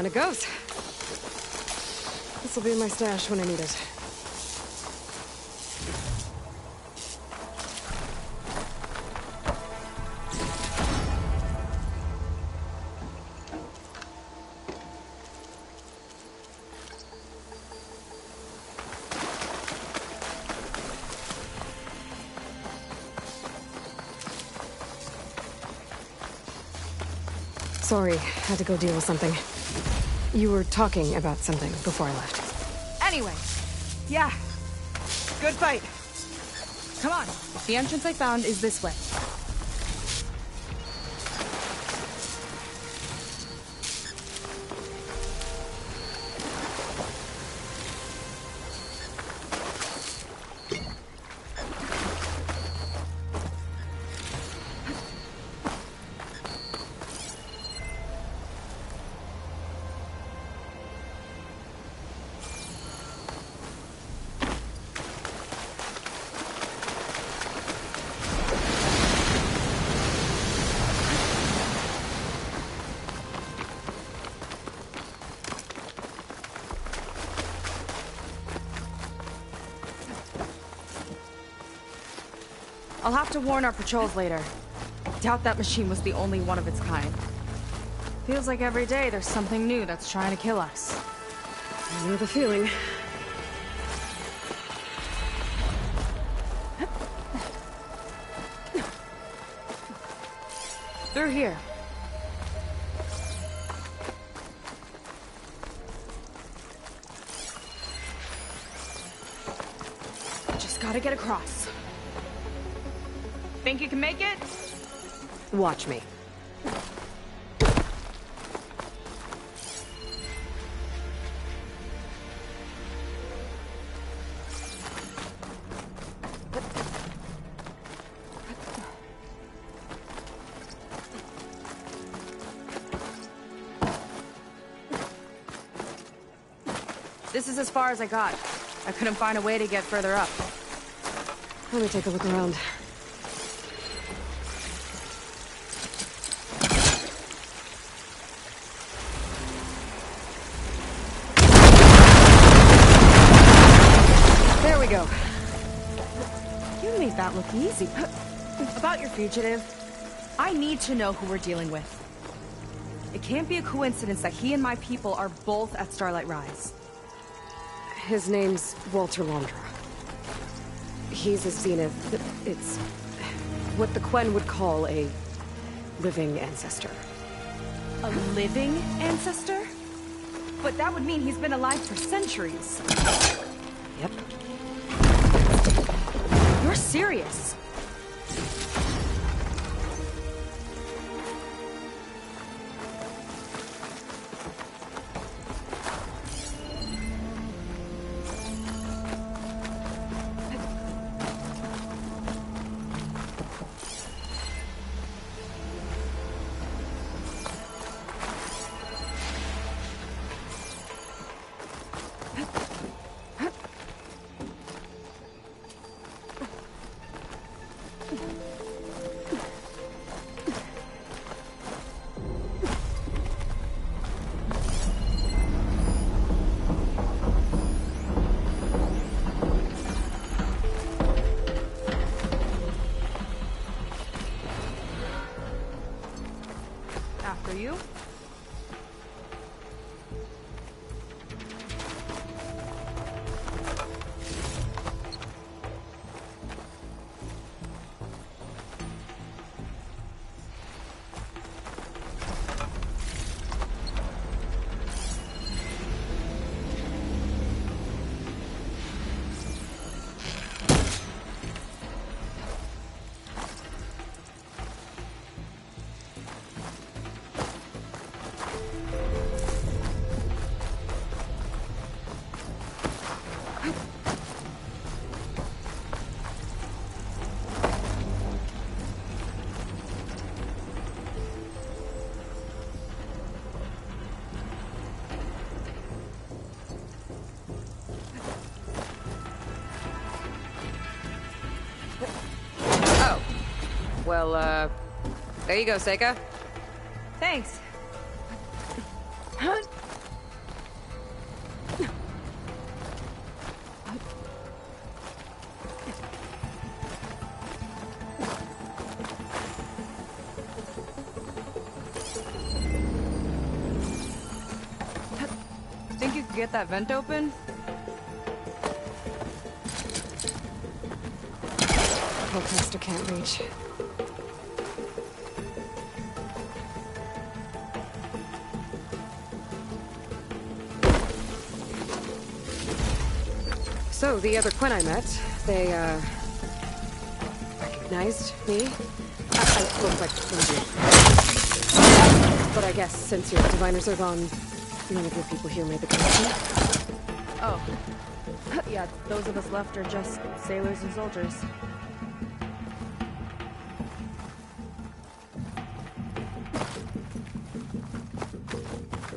Down it goes. This'll be in my stash when I need it. Sorry, had to go deal with something. You were talking about something before I left. Anyway, yeah. Good fight. Come on. The entrance I found is this way. I'll have to warn our patrols later. Doubt that machine was the only one of its kind. Feels like every day there's something new that's trying to kill us. I know the feeling. Through here. Just gotta get across. Think you can make it? Watch me. This is as far as I got. I couldn't find a way to get further up. Let me take a look around. There we go. You made that look easy. About your fugitive, I need to know who we're dealing with. It can't be a coincidence that he and my people are both at Starlight Rise. His name's Walter Londra. He's a Zenith. It's what the Quen would call a living ancestor. A living ancestor? But that would mean he's been alive for centuries. Yep. You're serious? After you? Well, there you go, Seika. Thanks. Think you could get that vent open? Hellcaster can't reach. So, the other Quen I met, they, recognized me? I look like Lindsay. But I guess since your diviners are gone, none of your people here made the connection? Oh. Yeah, those of us left are just sailors and soldiers.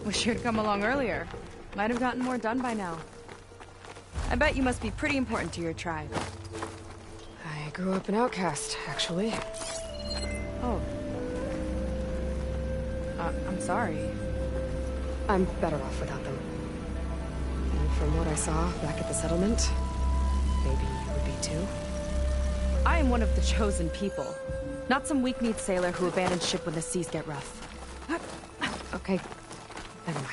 Wish you'd come along earlier. Might have gotten more done by now. I bet you must be pretty important to your tribe. I grew up an outcast, actually. Oh. I'm sorry. I'm better off without them. And from what I saw back at the settlement, maybe you would be too? I am one of the chosen people. Not some weak-kneed sailor who abandons ship when the seas get rough. Okay, never mind.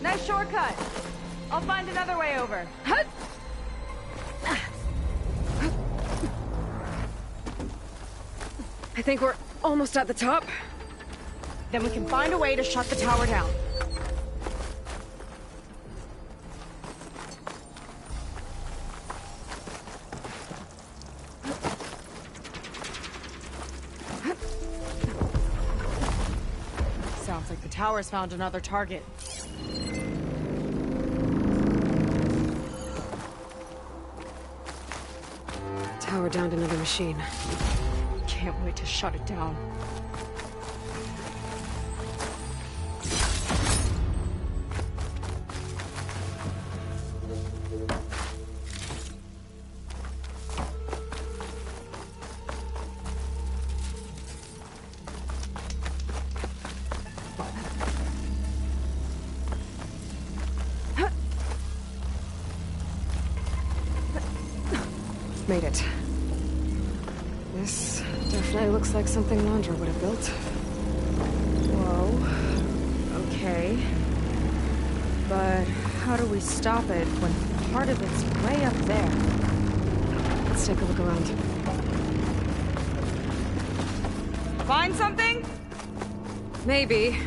Nice shortcut. I'll find another way over. I think we're almost at the top. Then we can find a way to shut the tower down. Sounds like the tower's found another target. Tower downed another machine. Can't wait to shut it down. Made it. This definitely looks like something Landra would have built. Whoa. Okay. But how do we stop it when part of it's way up there? Let's take a look around. Find something? Maybe.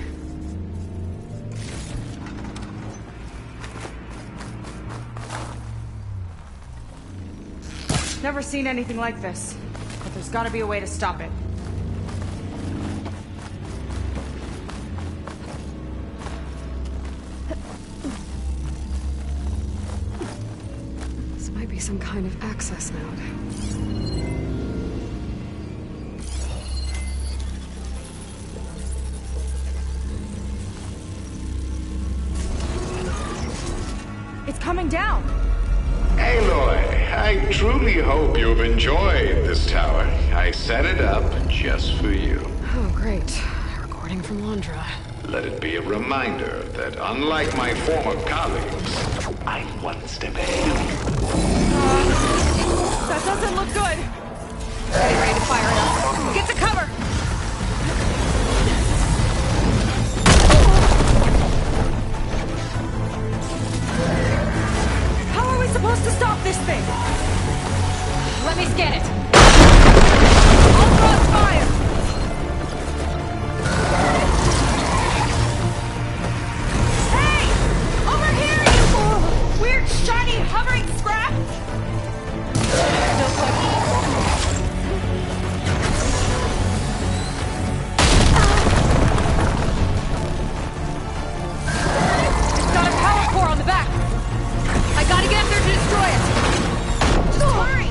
Never seen anything like this. But there's gotta be a way to stop it. This might be some kind of access node. It's coming down! Aloy, I truly hope you've enjoyed this tower. I set it up just for you. Oh, great. A recording from Landra. Let it be a reminder that unlike my former colleagues, I'm one step ahead. That doesn't look good! Getting ready to fire it up. Get to cover! How are we supposed to stop this thing? Let me scan it. I'll cross fire! Hey! Over here, you weird, shiny, hovering scrap! Still pushing. It's got a power core on the back. I gotta get up there to destroy it. Just hurry!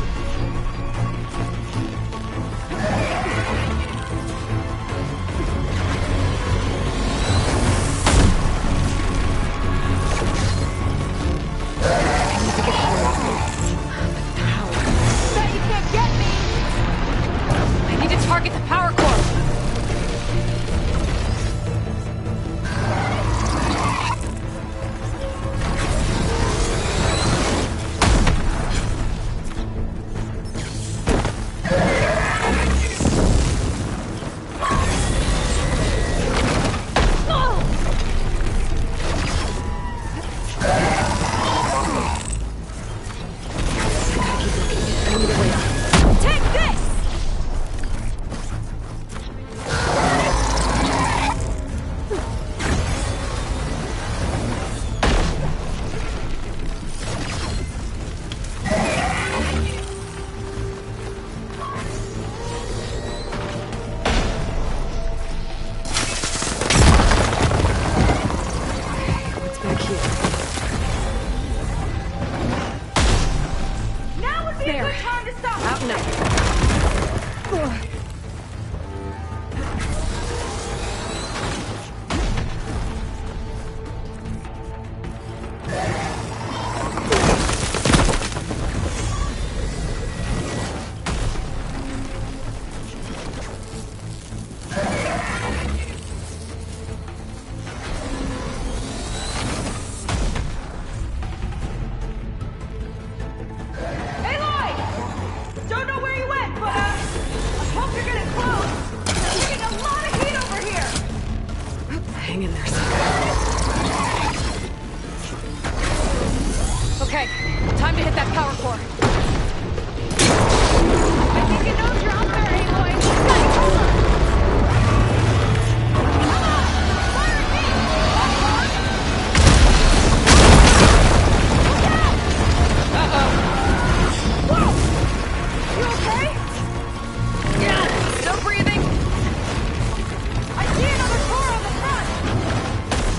be a good time to stop. Out now. Hang in there, son. Okay, time to hit that power core. I think it knows you're out there, Aloy. Uh-oh. Whoa! You okay? Yeah, still breathing. I see another core on the front.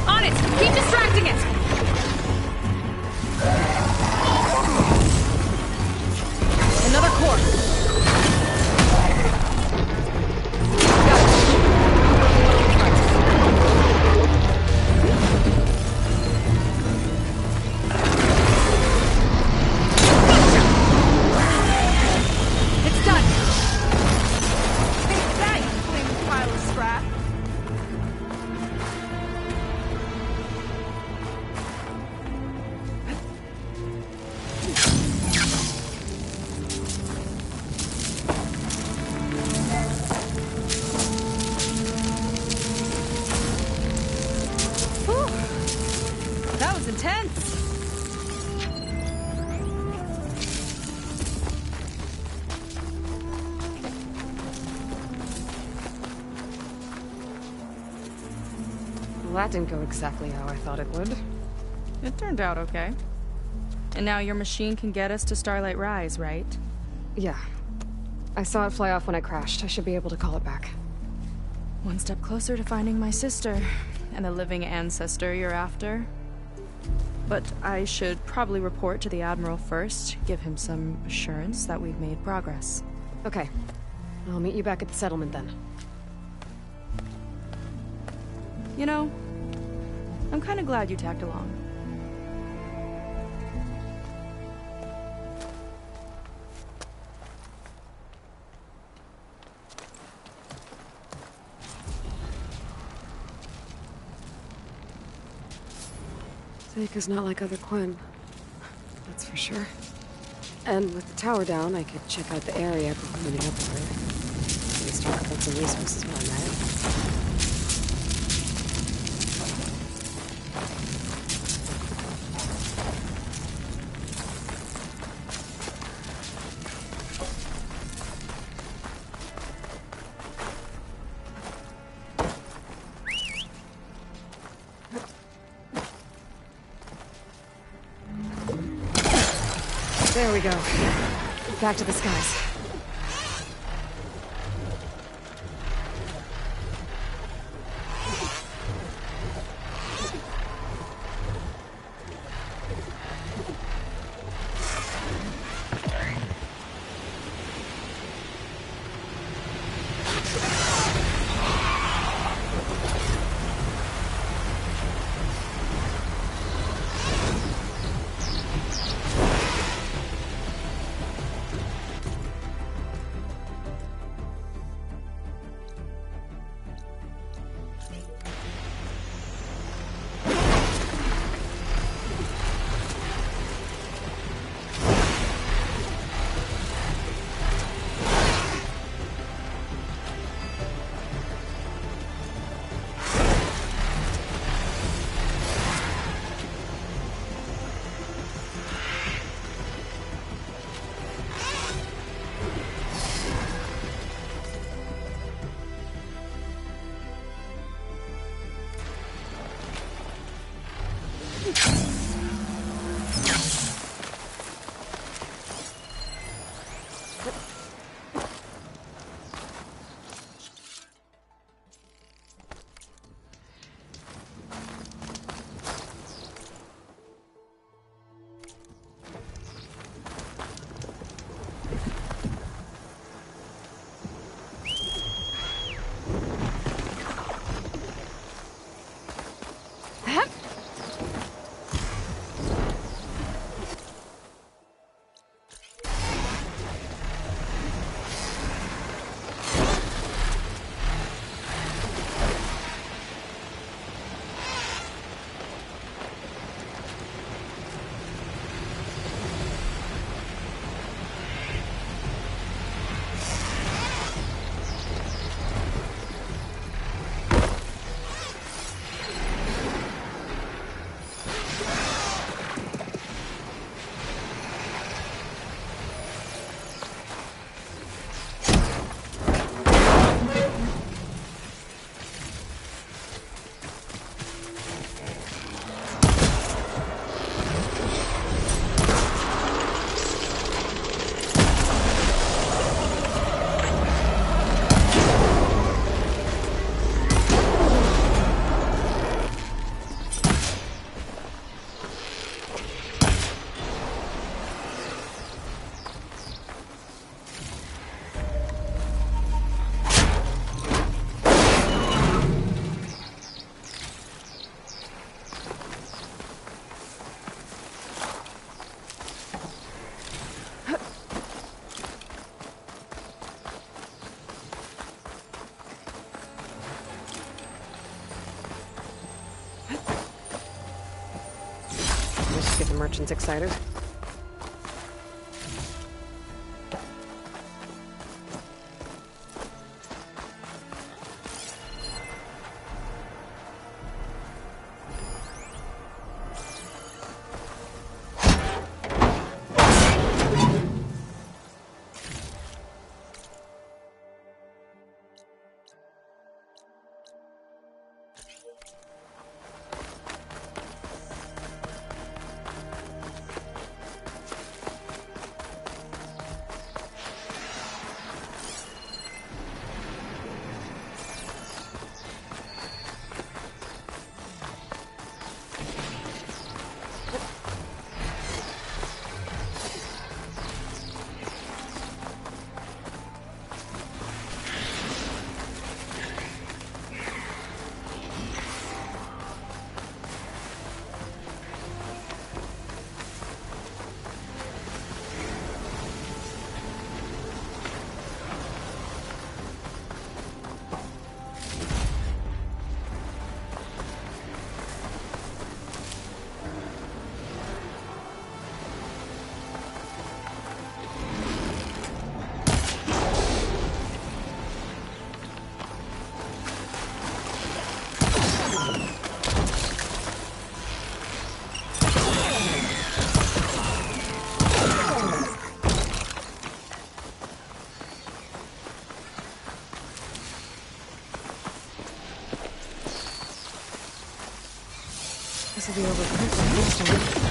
On it! Keep distracting it! Another core. Got it. It's done. Take that, you flaming pile of scrap. Whew. That was intense. Well, that didn't go exactly how I thought it would. It turned out okay. And now your machine can get us to Starlight Rise, right? Yeah. I saw it fly off when I crashed. I should be able to call it back. One step closer to finding my sister, and the living ancestor you're after. But I should probably report to the Admiral first, give him some assurance that we've made progress. Okay. I'll meet you back at the settlement then. You know, I'm kind of glad you tagged along. Seika's not like other Quen. That's for sure. And with the tower down, I could check out the area before meeting up with her. Maybe start up some resources while I'm at it. There we go. Back to the skies. merchants excited. This will be over quick.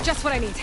Just what I need.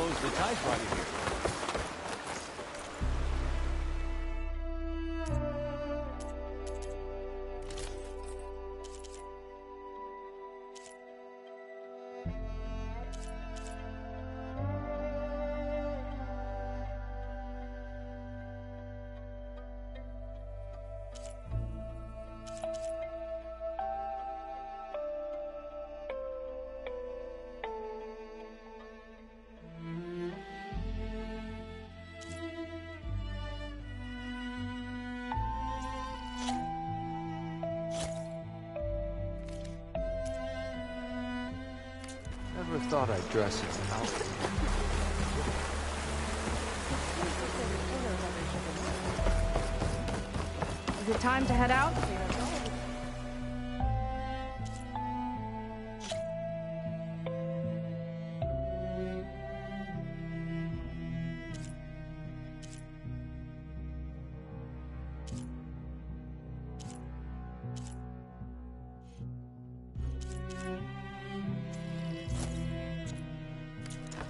Suppose the tides brought you here. thought I'd dress as an outfit. Is it time to head out?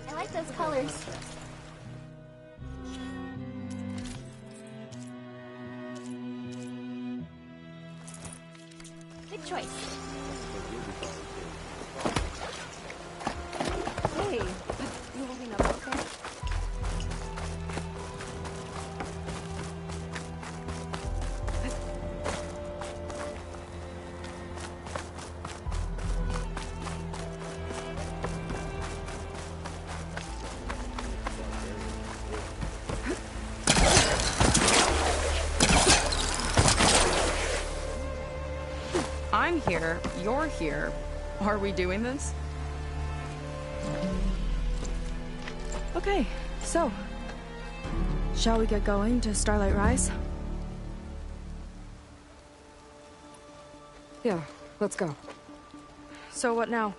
I like those colors. Good choice. Hey, you holding up okay? I'm here, you're here. Are we doing this? Okay, so... shall we get going to Starlight Rise? Yeah, let's go. So what now?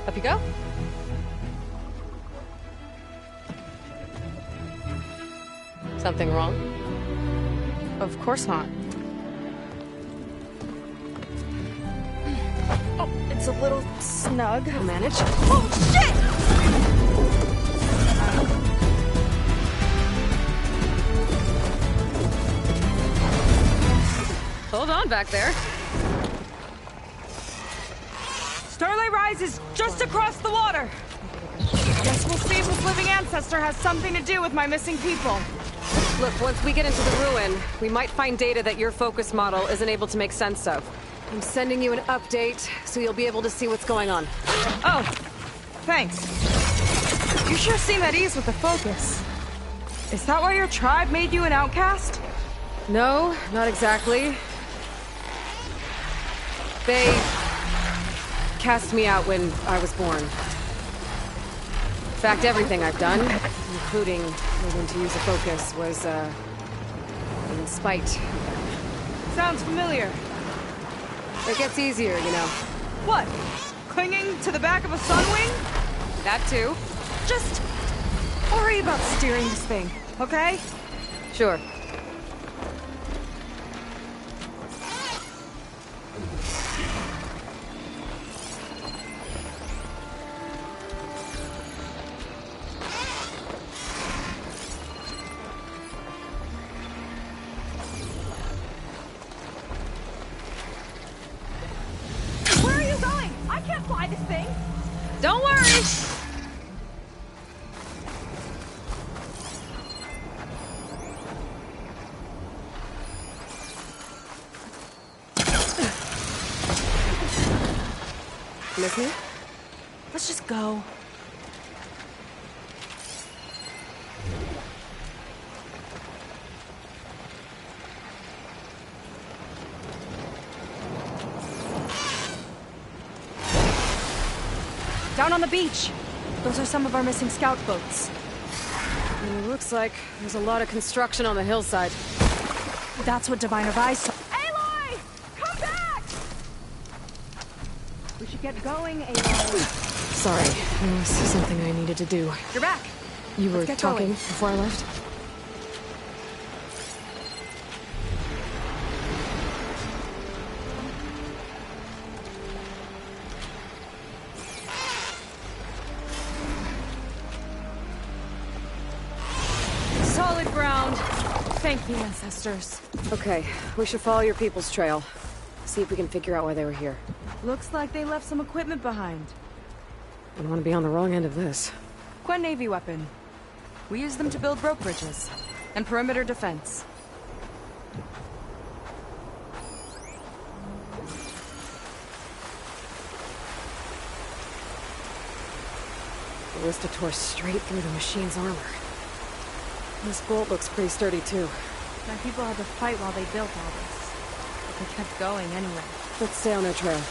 Up you go. Something wrong? Of course not. Oh, it's a little snug. I'll manage. Oh, shit! Hold on back there. Starlight Rise is just across the water. Guess we'll see if this living ancestor has something to do with my missing people. Look, once we get into the ruin, we might find data that your focus model isn't able to make sense of. I'm sending you an update, so you'll be able to see what's going on. Oh, thanks. You sure seem at ease with the focus. Is that why your tribe made you an outcast? No, not exactly. They cast me out when I was born. In fact, everything I've done, including learning to use a focus, was, in spite. Sounds familiar. It gets easier, you know. What? Clinging to the back of a sunwing? That too. Just worry about steering this thing, okay? Sure. Don't worry! Miss me? Let's just go. Down on the beach. Those are some of our missing scout boats. It looks like there's a lot of construction on the hillside. That's what Diviner Rise saw. Aloy! Come back! We should get going, Aloy. Sorry, there was something I needed to do. You're back. You were get talking going. before I left? Solid ground. Thank you, ancestors. Okay, we should follow your people's trail. See if we can figure out why they were here. Looks like they left some equipment behind. I don't want to be on the wrong end of this. Quen Navy weapon. We use them to build rope bridges and perimeter defense. Ballista tore straight through the machine's armor. This bolt looks pretty sturdy, too. My people had to fight while they built all this. But they kept going anyway. Let's stay on their trail.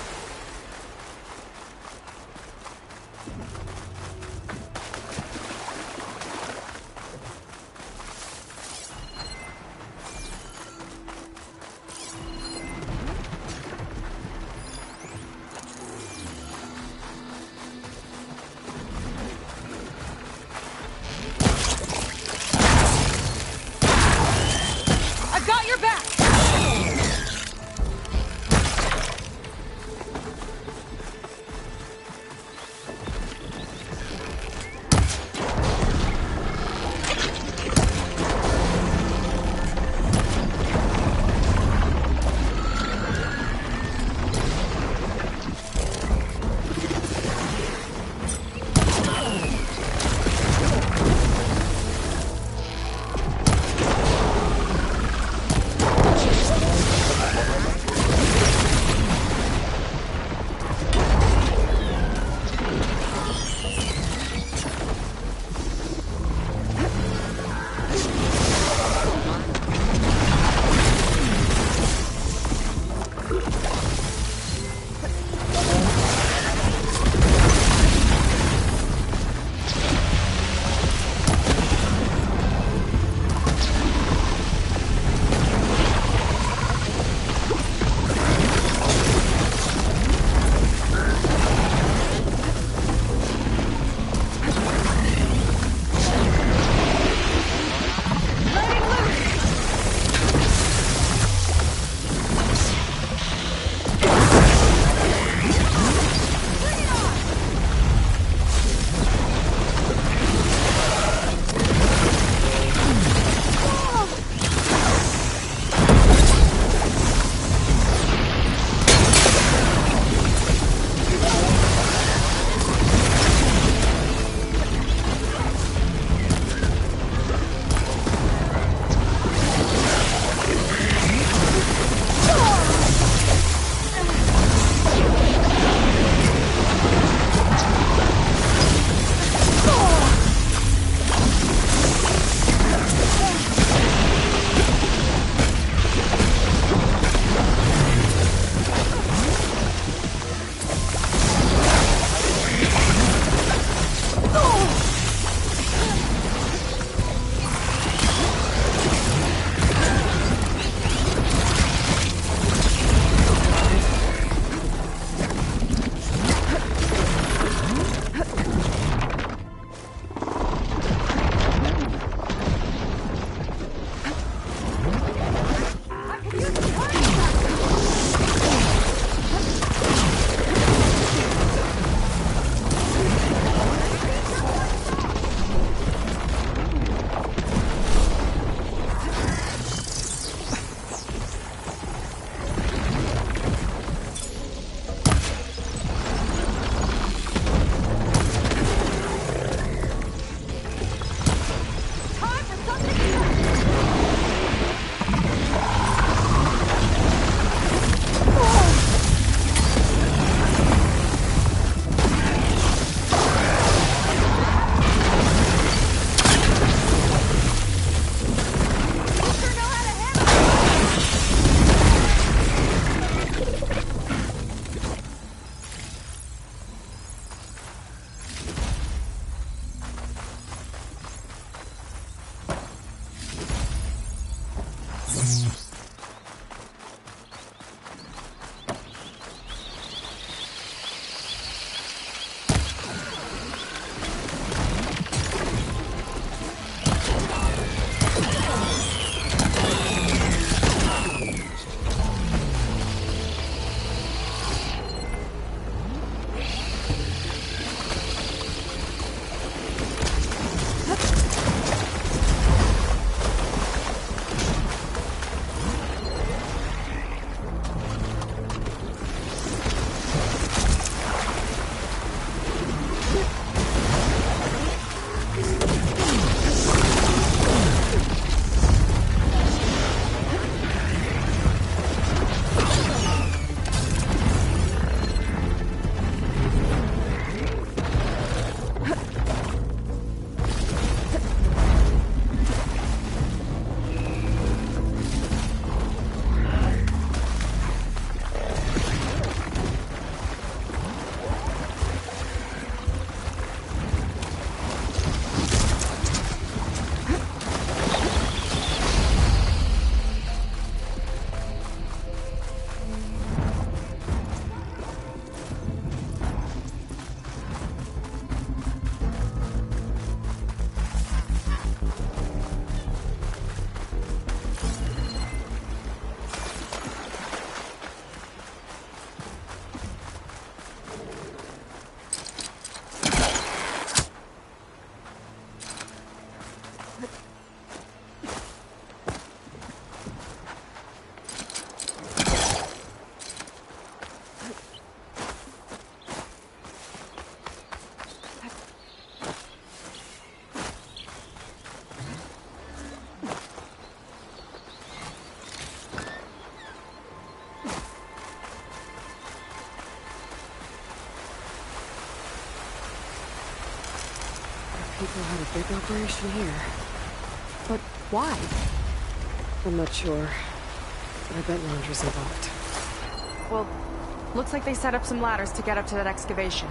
I've got your back! people had a big operation here. But why? I'm not sure. But I bet Randra's involved. Well, looks like they set up some ladders to get up to that excavation.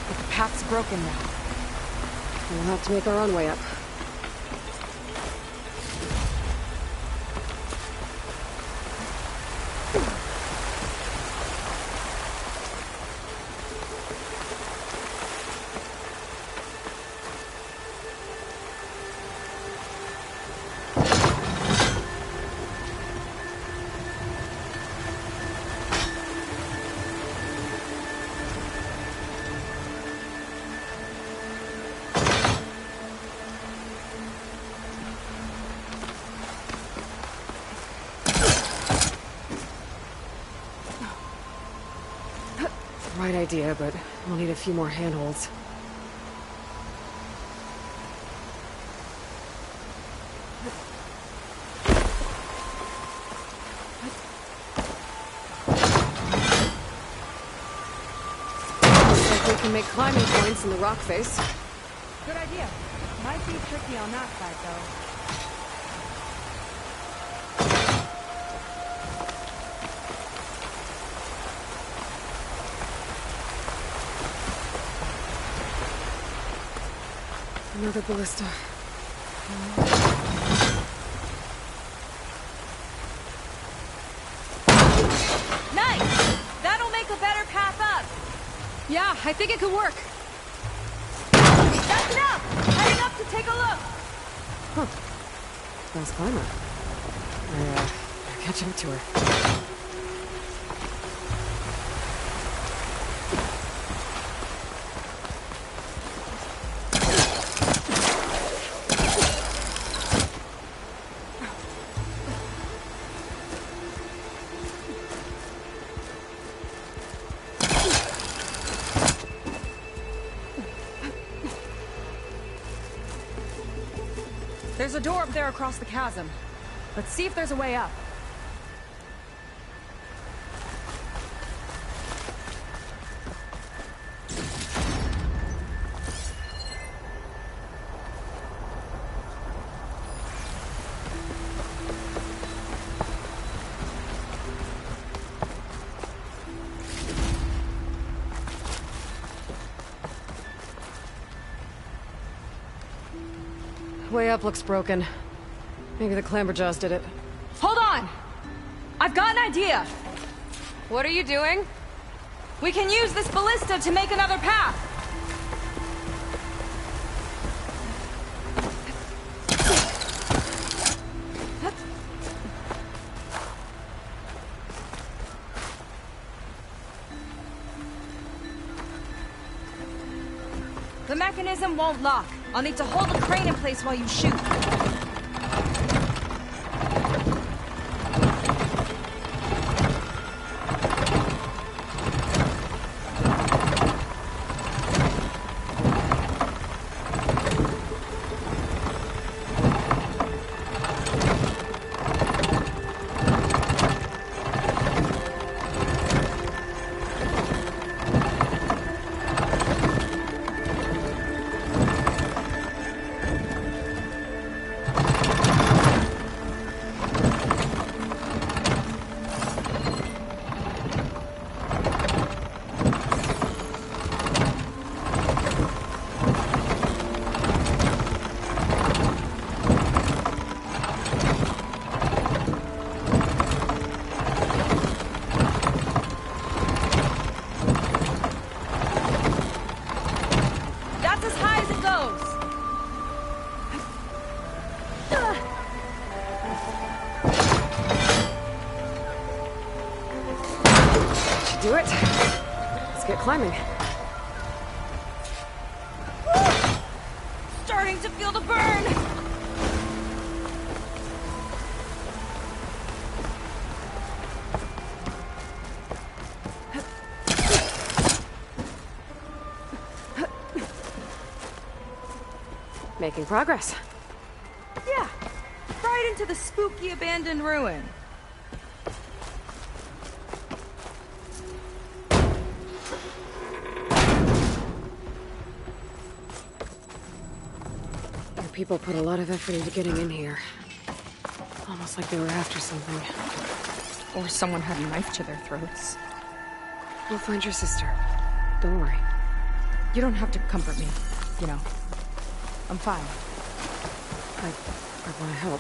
But the path's broken now. We'll have to make our own way up. Right idea, but we'll need a few more handholds. Looks like we can make climbing points in the rock face. Good idea. Might be tricky on that side, though. Another ballista. Nice! That'll make a better path up. Yeah, I think it could work. That's enough! Heading up to take a look! Huh. Nice climber. I'm catching up to her. There's a door up there across the chasm. Let's see if there's a way up. Way up looks broken. Maybe the Clamberjaws did it. Hold on! I've got an idea! What are you doing? We can use this ballista to make another path! The mechanism won't lock. I'll need to hold the crane in place while you shoot. Do it. Let's get climbing. Woo! Starting to feel the burn! Making progress. Yeah, right into the spooky abandoned ruin. people put a lot of effort into getting in here. Almost like they were after something. Or someone had a knife to their throats. We'll find your sister. Don't worry. You don't have to comfort me, you know. I'm fine. I want to help.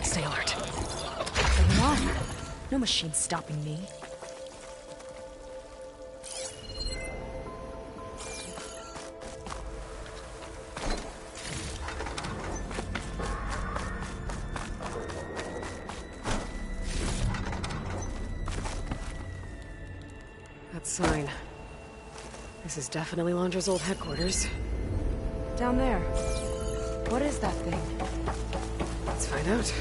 Stay alert. Hang on. No machine stopping me. That sign. This is definitely Londra's old headquarters. Down there. What is that thing? Let's find out.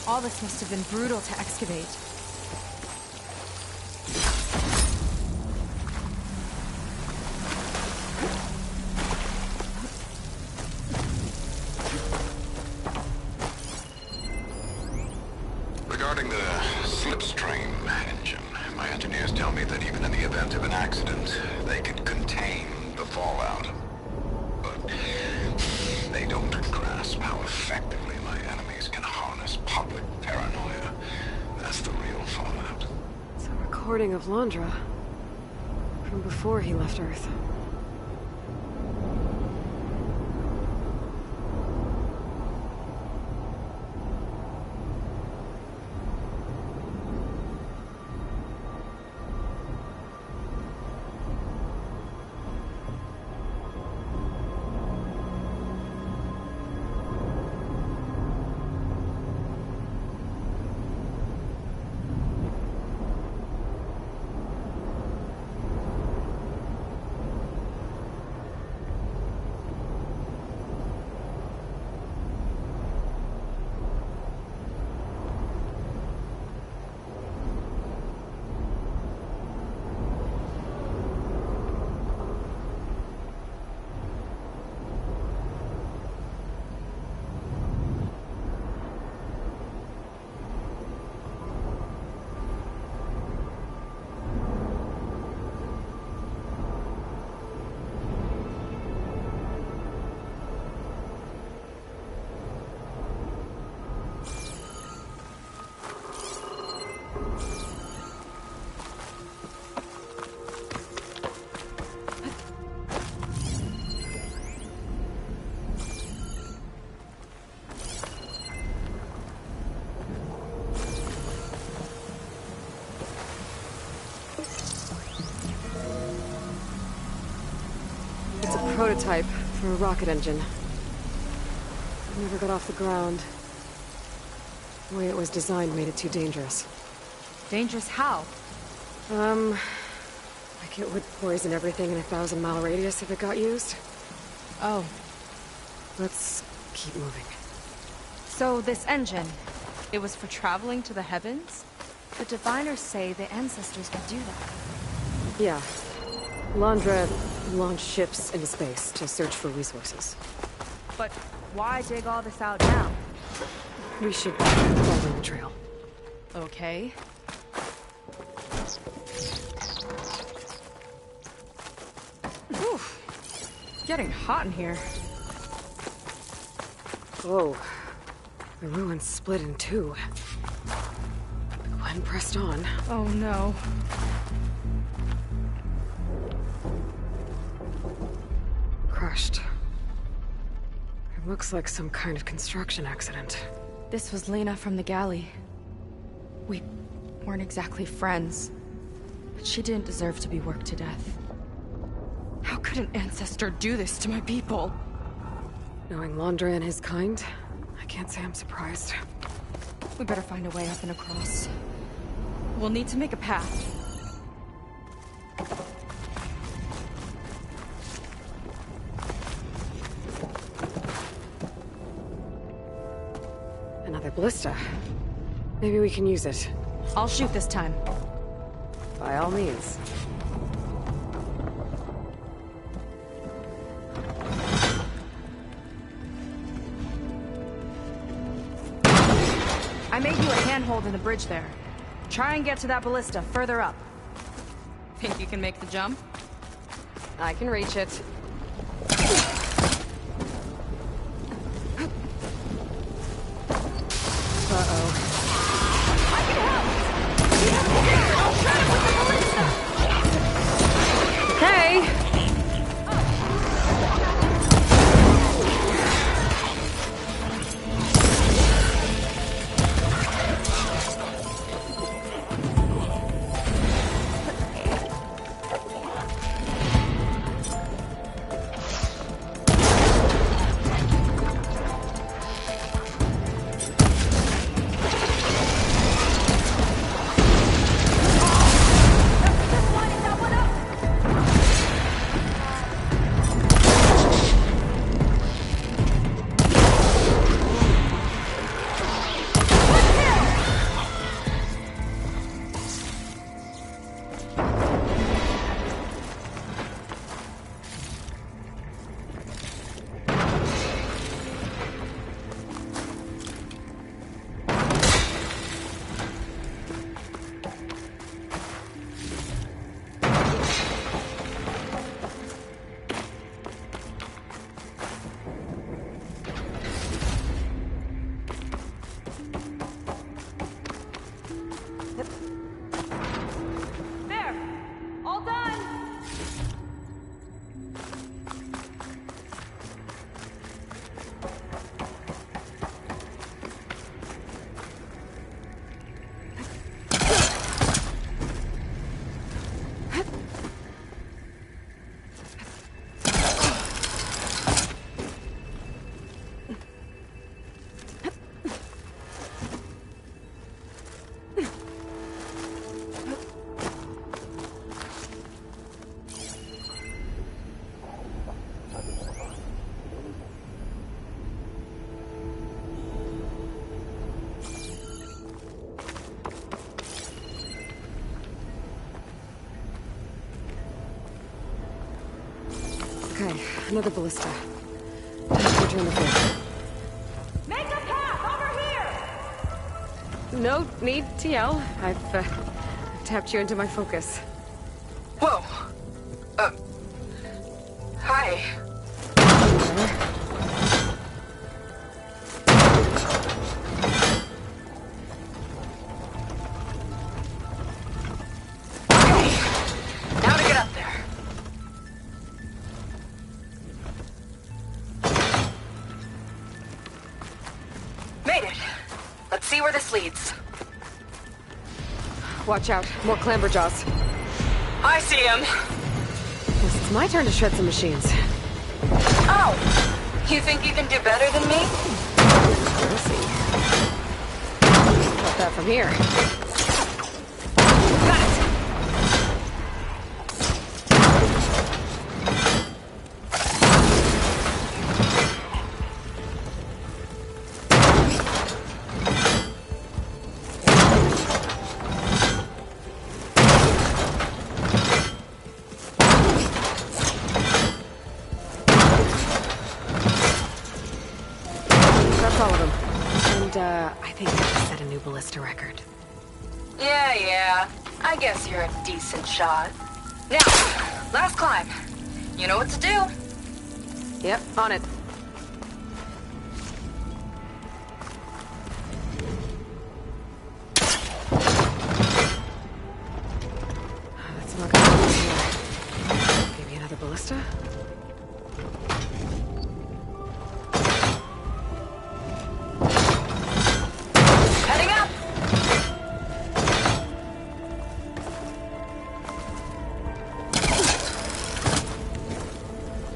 All this must have been brutal to excavate. Regarding the slipstream engine, my engineers tell me that even in the event of an accident, they can contain the fallout. But they don't grasp how effectively my enemies can harness public paranoia. That's the real fallout. It's a recording of Londra. From before he left Earth. Prototype for a rocket engine. It never got off the ground. The way it was designed made it too dangerous. Dangerous how? Like it would poison everything in a 1,000-mile radius if it got used. Oh. Let's keep moving. So this engine, it was for traveling to the heavens? The Diviners say the ancestors could do that. Yeah. Londra launched ships into space to search for resources. But why dig all this out now? We should follow the trail. Okay. Whew. Getting hot in here. Whoa. The ruins split in two. Glenn pressed on. Oh no. Crushed. It looks like some kind of construction accident. This was Lena from the galley. We weren't exactly friends, but she didn't deserve to be worked to death. How could an ancestor do this to my people? Knowing Londra and his kind, I can't say I'm surprised. We better find a way up and across. We'll need to make a path. Another ballista. Maybe we can use it. I'll shoot this time. By all means. I made you a handhold in the bridge there. Try and get to that ballista further up. Think you can make the jump? I can reach it. Uh-oh. I can help! I'll try it with the ballista! Okay. Okay, another ballista. Time to return the field. Make a path over here! No need to yell. I've tapped you into my focus. Whoa. Hi. Now to get up there. Made it. Let's see where this leads. Watch out, more clamberjaws. I see him. Guess it's my turn to shred some machines. Oh! You think you can do better than me? We'll see. Got that from here. Got it! That's all of them. And, I think I just set a new ballista record. Yeah. I guess you're a decent shot. Now, last climb. You know what to do. Yep, on it. That's not gonna work here. Maybe another ballista? Heading up!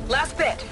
Last bit.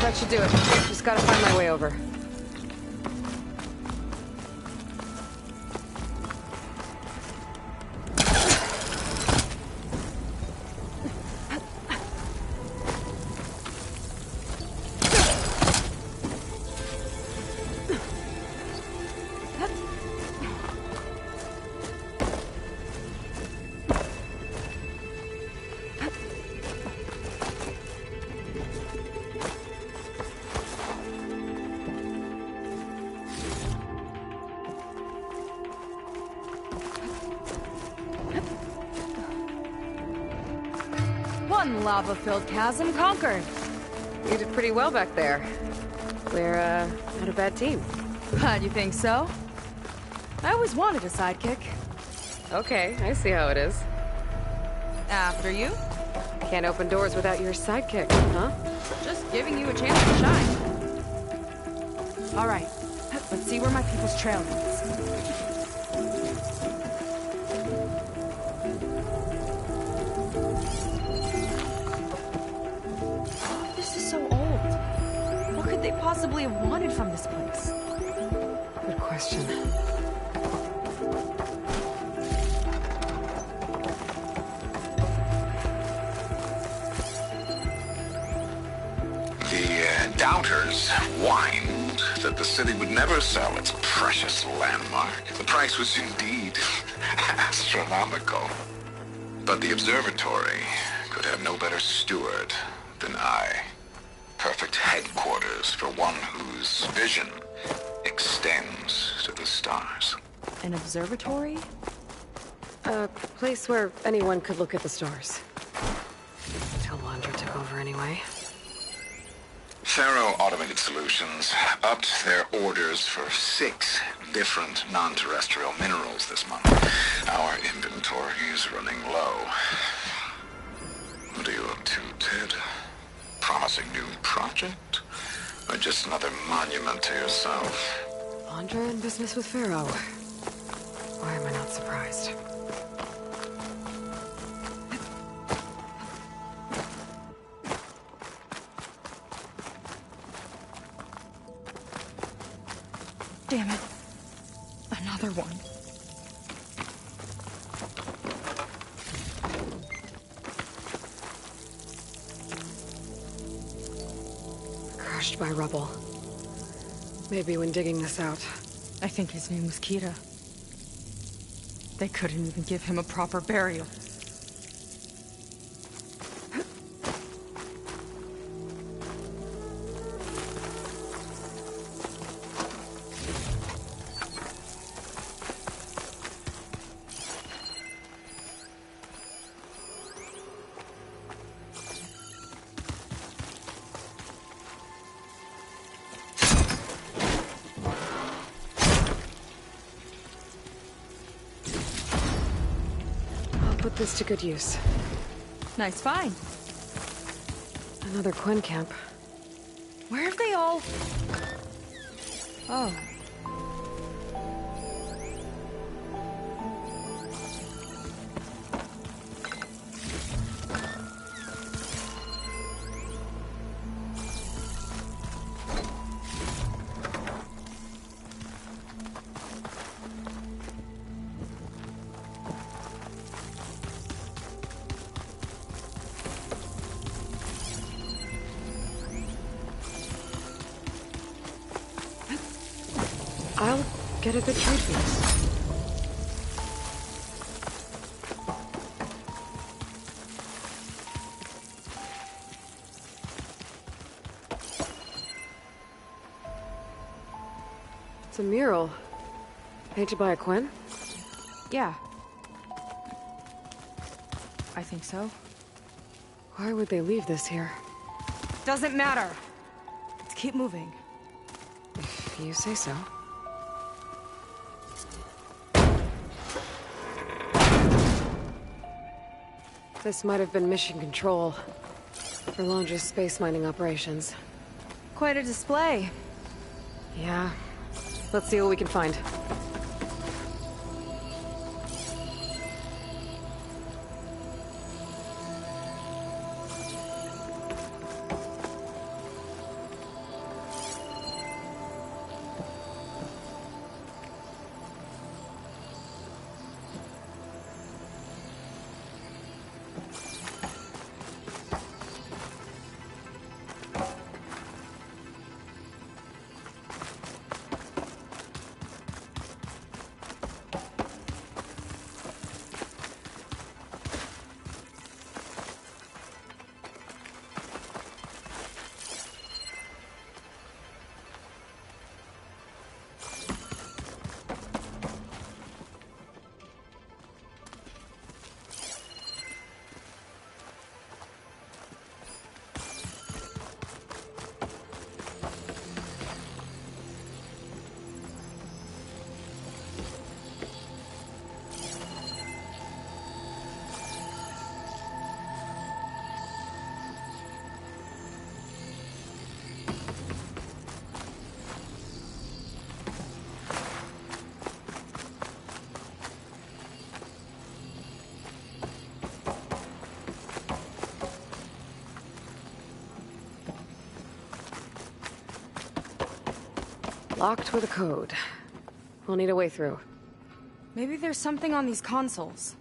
That should do it. Just gotta find my way over. One lava-filled chasm conquered. You did pretty well back there. We're, not a bad team. Glad you think so. I always wanted a sidekick. Okay, I see how it is. After you. Can't open doors without your sidekick, huh? Just giving you a chance to shine. All right, let's see where my people's trail leads. This is so old. What could they possibly have wanted from this place? Good question. Doubters whined that the city would never sell its precious landmark. The price was indeed astronomical. But the observatory could have no better steward than I. Perfect headquarters for one whose vision extends to the stars. An observatory? A place where anyone could look at the stars. Till Laundra took over anyway. Faro Automated Solutions upped their orders for 6 different non-terrestrial minerals this month. Our inventory is running low. What are you up to, Ted? Promising new project? Or just another monument to yourself? Laundra in business with Faro. Why am I not surprised? Damn it. Another one. Crushed by rubble. Maybe when digging this out. I think his name was Kira. They couldn't even give him a proper burial. Put this to good use. Nice find. Another Quen camp. Where have they all... Oh. I'll get a good trade for this. It's a mural. Painted by a Quen? Yeah. I think so. Why would they leave this here? Doesn't matter. Let's keep moving. If you say so. This might have been mission control for Laundra's space mining operations. Quite a display. Yeah. Let's see what we can find. Locked with a code. We'll need a way through. Maybe there's something on these consoles.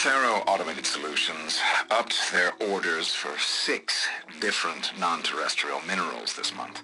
Faro Automated Solutions upped their orders for 6 different non-terrestrial minerals this month.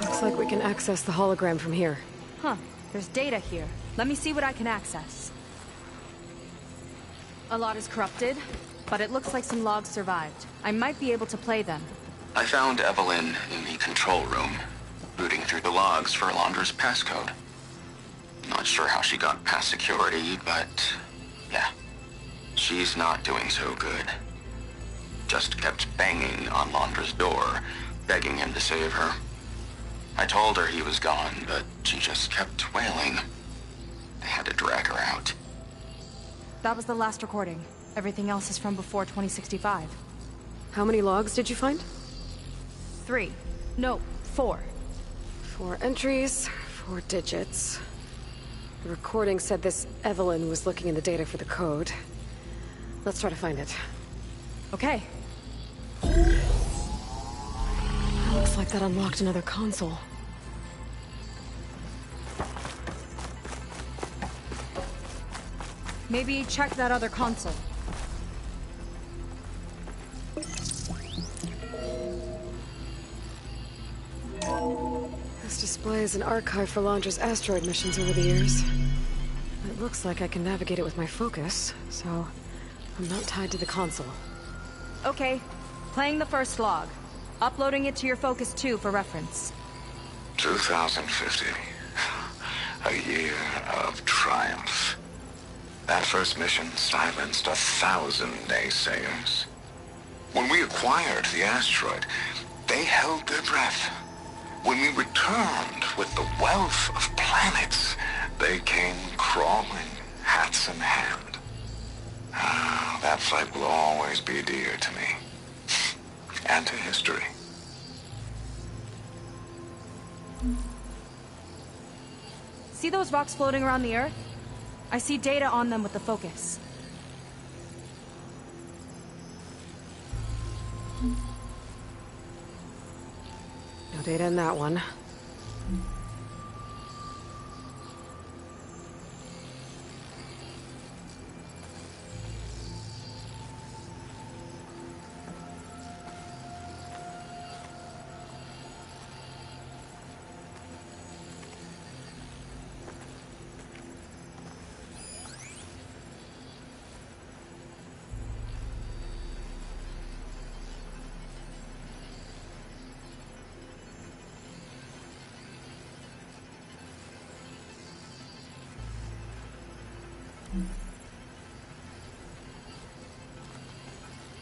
Looks like we can access the hologram from here. Huh. There's data here. Let me see what I can access. A lot is corrupted, but it looks like some logs survived. I might be able to play them. I found Evelyn in the control room, rooting through the logs for Alondra's passcode. Not sure how she got past security, but yeah, she's not doing so good. Just kept banging on Alondra's door, begging him to save her. I told her he was gone, but she just kept wailing. I had to drag her out. That was the last recording. Everything else is from before 2065. How many logs did you find? 3. No, 4. 4 entries, 4 digits. The recording said this Evelyn was looking in the data for the code. Let's try to find it. Okay. Looks like that unlocked another console. Maybe check that other console. This displays an archive for Alondra's asteroid missions over the years. It looks like I can navigate it with my focus, so I'm not tied to the console. Okay, playing the first log. Uploading it to your Focus 2 for reference. 2050. A year of triumph. That first mission silenced 1,000 naysayers. When we acquired the asteroid, they held their breath. When we returned with the wealth of planets, they came crawling, hats in hand. That fight will always be dear to me. And to history. See those rocks floating around the Earth? I see data on them with the focus. No data in that one.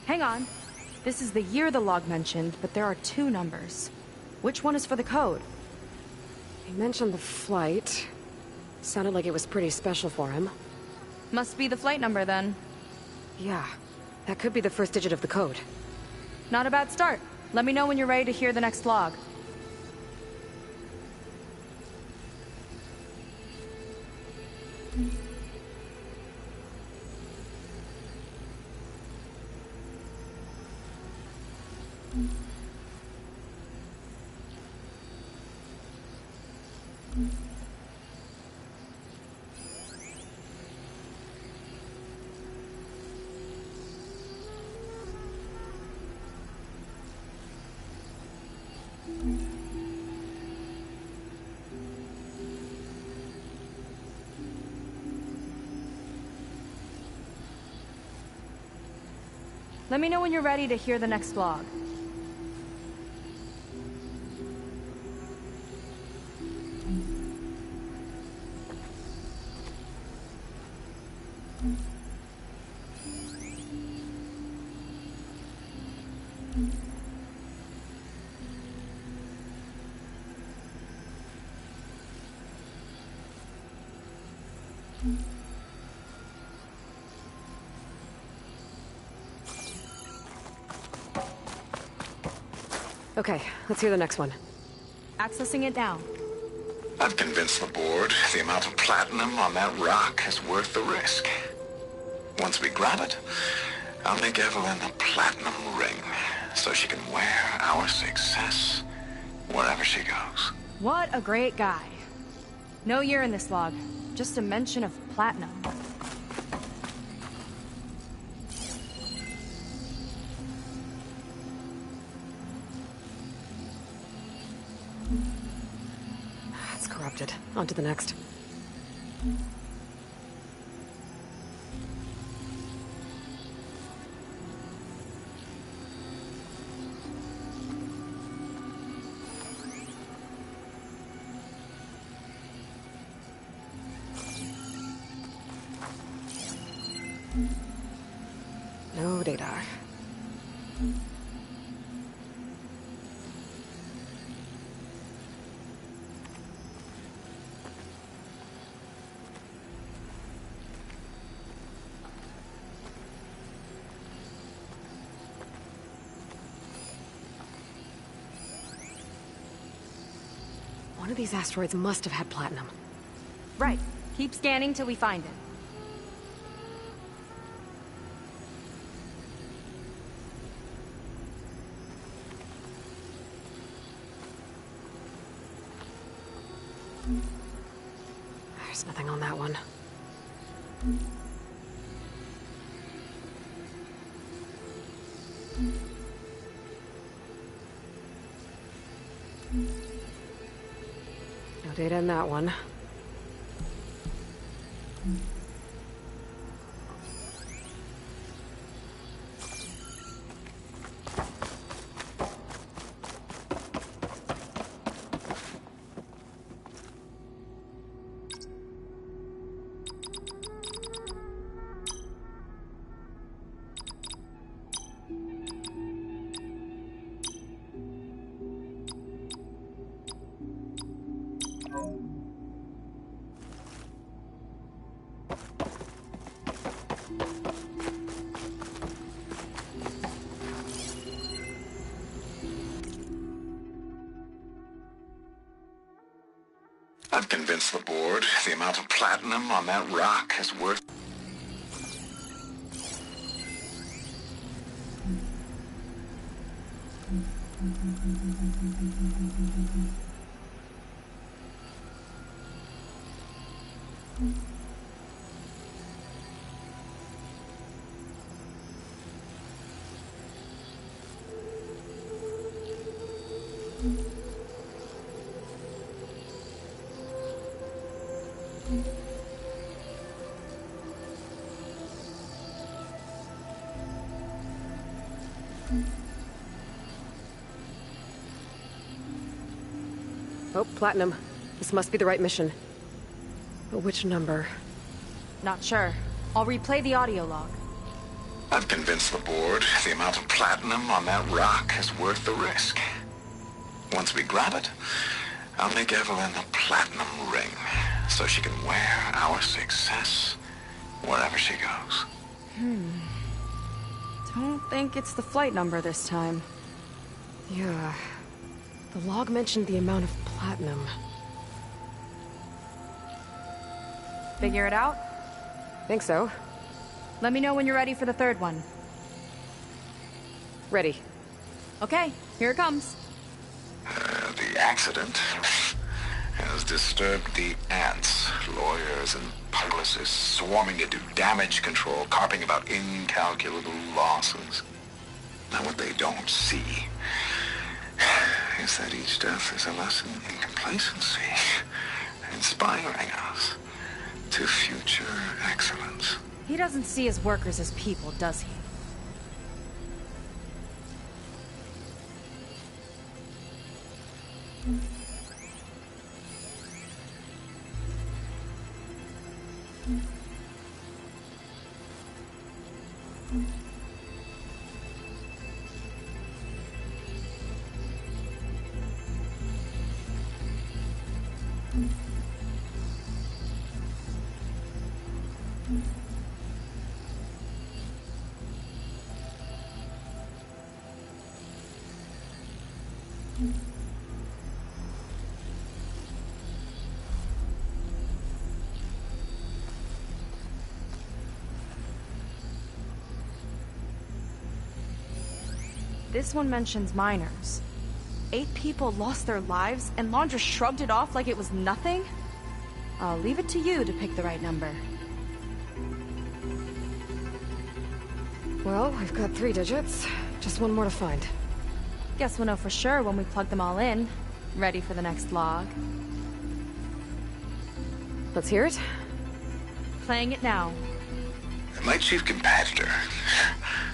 Hang on. This is the year the log mentioned, but there are 2 numbers. Which one is for the code? He mentioned the flight. Sounded like it was pretty special for him. Must be the flight number, then. Yeah. That could be the first digit of the code. Not a bad start. Let me know when you're ready to hear the next log. Let me know when you're ready to hear the next log. Okay, let's hear the next one. Accessing it now. I've convinced the board the amount of platinum on that rock is worth the risk. Once we grab it, I'll make Evelyn a platinum ring so she can wear our success wherever she goes. What a great guy. No year in this log, just a mention of platinum. It's corrupted. On to the next. No data. One of these asteroids must have had platinum. Right. Keep scanning till we find it. There's nothing on that one. No data in that one. I've convinced the board the amount of platinum on that rock is worth... Oh, platinum. This must be the right mission. But which number? Not sure. I'll replay the audio log. I've convinced the board the amount of platinum on that rock is worth the risk. Once we grab it, I'll make Evelyn a platinum ring so she can wear our success wherever she goes. don't think it's the flight number this time. Yeah. The log mentioned the amount of platinum. Figure it out? Think so. Let me know when you're ready for the third one. Ready. Okay, here it comes. The accident has disturbed the ants, lawyers and publicists swarming to do damage control, carping about incalculable losses. Now what they don't see is that each death is a lesson in complacency, inspiring us to future excellence. He doesn't see his workers as people, does he? This one mentions miners. 8 people lost their lives, and Lon just shrugged it off like it was nothing? I'll leave it to you to pick the right number. Well, we've got 3 digits. Just one more to find. Guess we'll know for sure when we plug them all in. Ready for the next log. Let's hear it. Playing it now. My chief competitor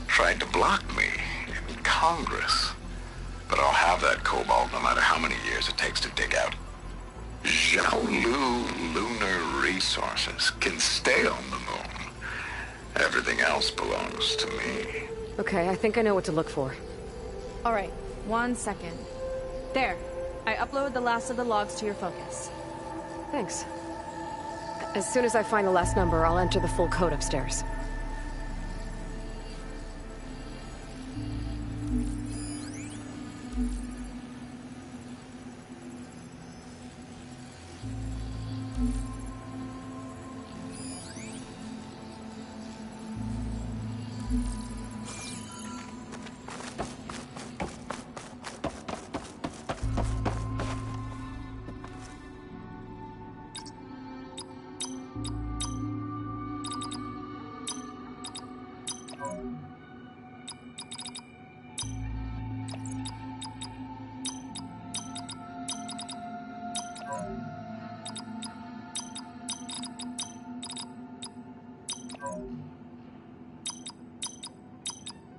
tried to block me in Congress. But I'll have that cobalt no matter how many years it takes to dig out. Xiaolu Lunar Resources can stay on the moon. Everything else belongs to me. Okay, I think I know what to look for. All right, 1 second. There. I uploaded the last of the logs to your focus. Thanks. As soon as I find the last number, I'll enter the full code upstairs.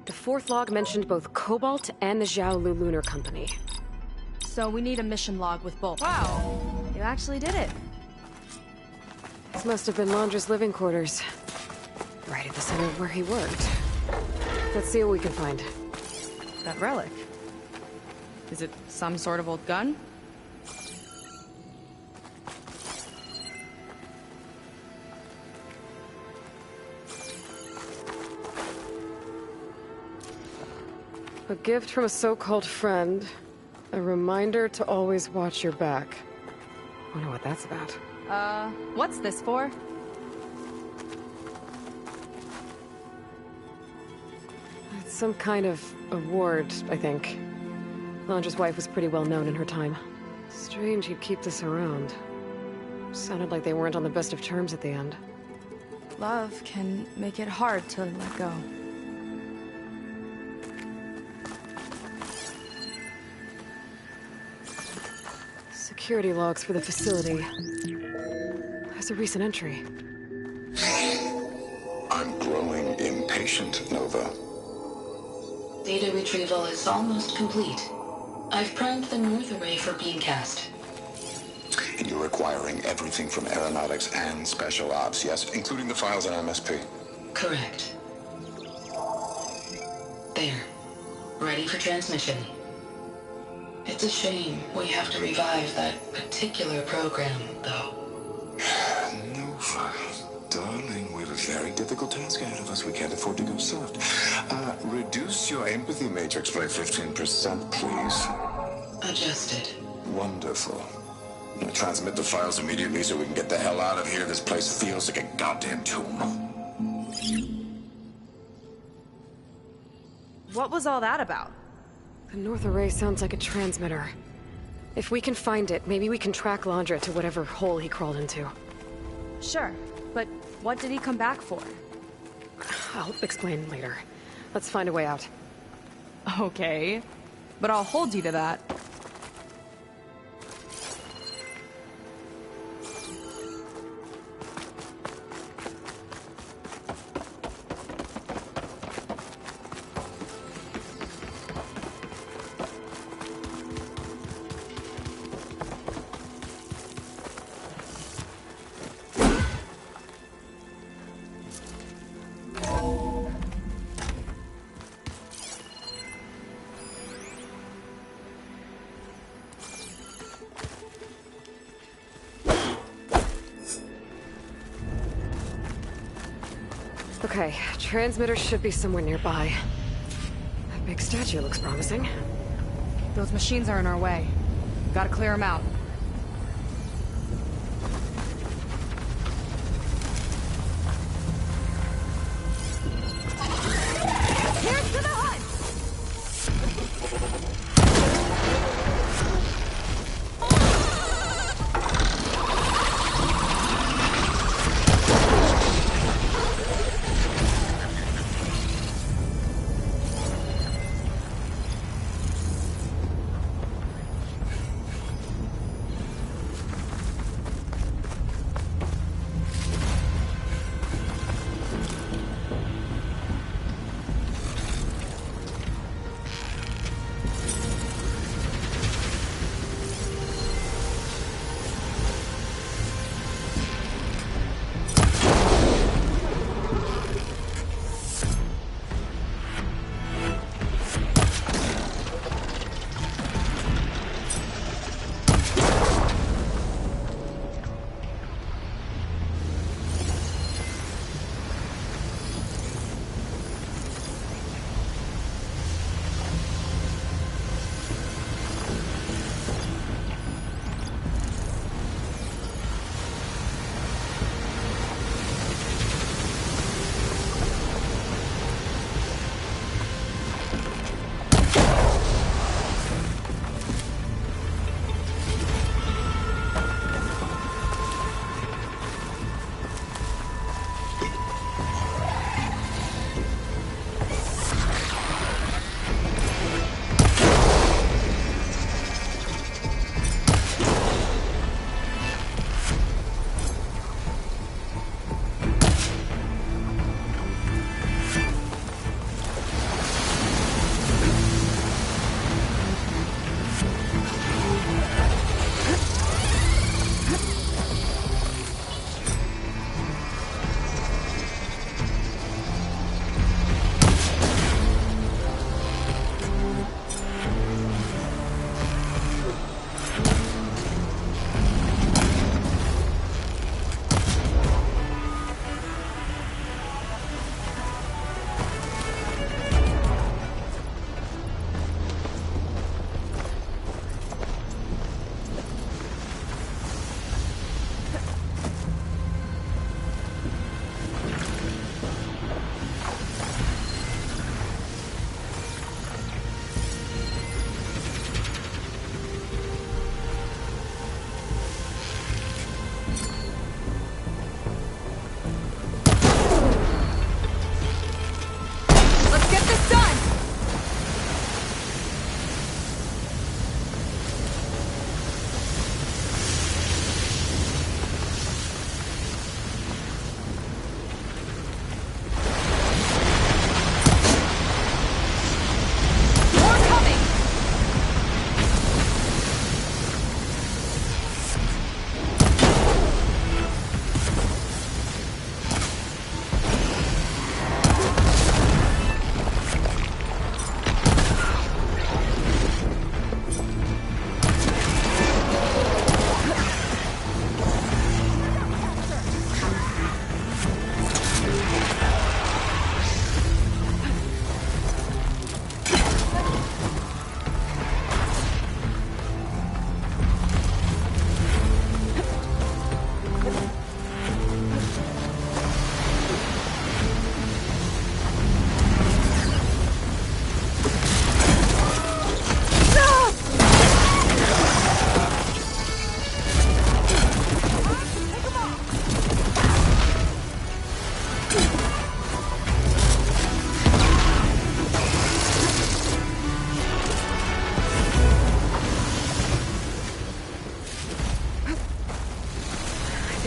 The 4th log mentioned both Cobalt and the Xiaolu Lunar Company. So we need a mission log with both. Wow, you actually did it. This must have been Londra's living quarters. Right at the center of where he worked. Let's see what we can find. That relic. Is it some sort of old gun? A gift from a so-called friend. A reminder to always watch your back. Wonder what that's about. What's this for? It's some kind of award, I think. Londra's wife was pretty well known in her time. Strange he'd keep this around. Sounded like they weren't on the best of terms at the end. Love can make it hard to let go. Security logs for the facility. There's a recent entry. I'm growing impatient, Nova. Data retrieval is almost complete. I've primed the North Array for beamcast. And you're acquiring everything from aeronautics and special ops, yes? Including the files on MSP? Correct. There. Ready for transmission. It's a shame we have to revive that particular program, though. Nova, darling, we're very difficult task ahead of us. We can't afford to go soft. Reduce your empathy matrix by 15%, please. Adjusted. Wonderful. Now transmit the files immediately so we can get the hell out of here. This place feels like a goddamn tomb. What was all that about? The North Array sounds like a transmitter. If we can find it, maybe we can track Landra to whatever hole he crawled into. Sure, but what did he come back for? I'll explain later. Let's find a way out. Okay, but I'll hold you to that. Okay, transmitter should be somewhere nearby. That big statue looks promising. Those machines are in our way. Gotta clear them out. Here's to the hut!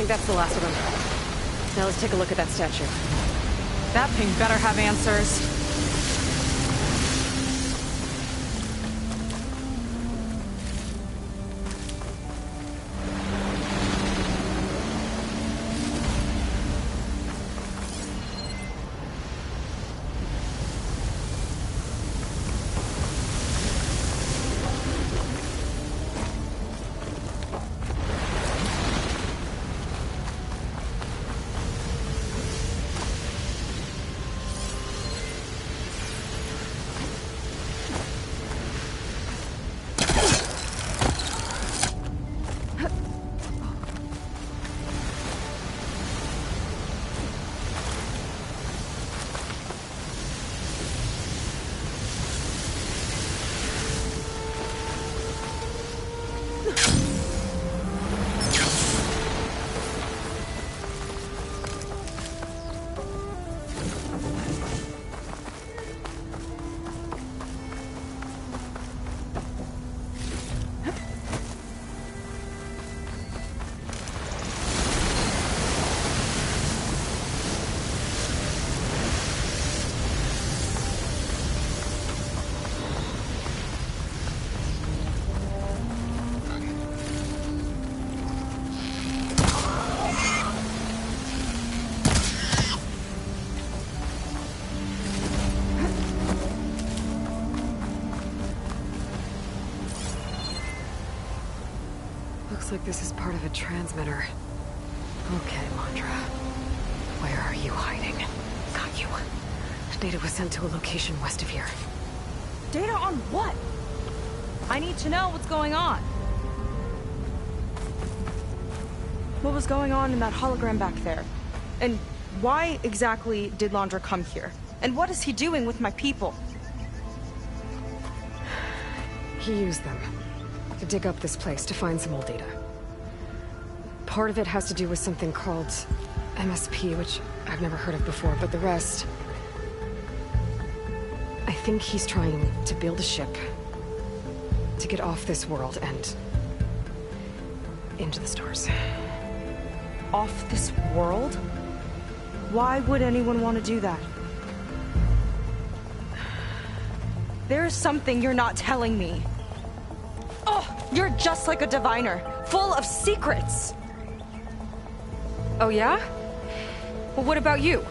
think that's the last of them. Now let's take a look at that statue. That thing better have answers. Looks like this is part of a transmitter. Okay, Mondra. Where are you hiding? Got you. Data was sent to a location west of here. Data on what? I need to know what's going on. What was going on in that hologram back there? And why exactly did Londra come here? And what is he doing with my people? He used them to dig up this place to find some old data. Part of it has to do with something called MSP, which I've never heard of before, but the rest... I think he's trying to build a ship to get off this world and into the stars. Off this world? Why would anyone want to do that? There's something you're not telling me. Oh, you're just like a diviner, full of secrets. Oh yeah? Well, what about you?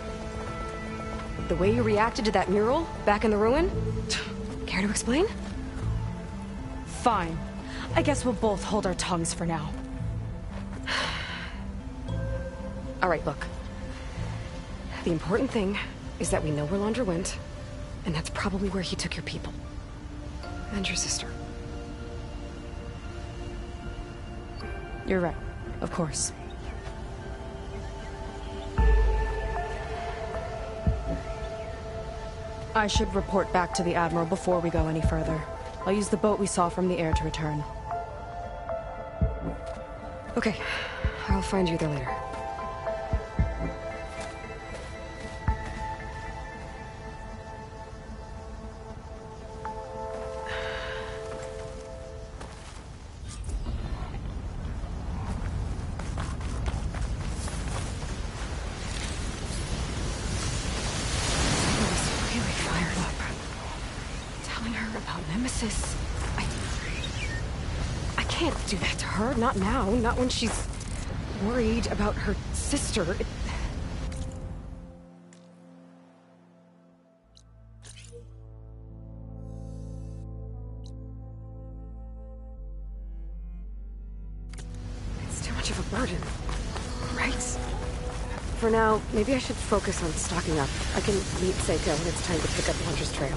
The way you reacted to that mural back in the ruin? Care to explain? Fine. I guess we'll both hold our tongues for now. All right, look. The important thing is that we know where Londra went, and that's probably where he took your people. And your sister. You're right. Of course. I should report back to the Admiral before we go any further. I'll use the boat we saw from the air to return. Okay. I'll find you there later. Not now, not when she's worried about her sister. It's too much of a burden, right? For now, maybe I should focus on stocking up. I can meet Seika when it's time to pick up Londra's trail.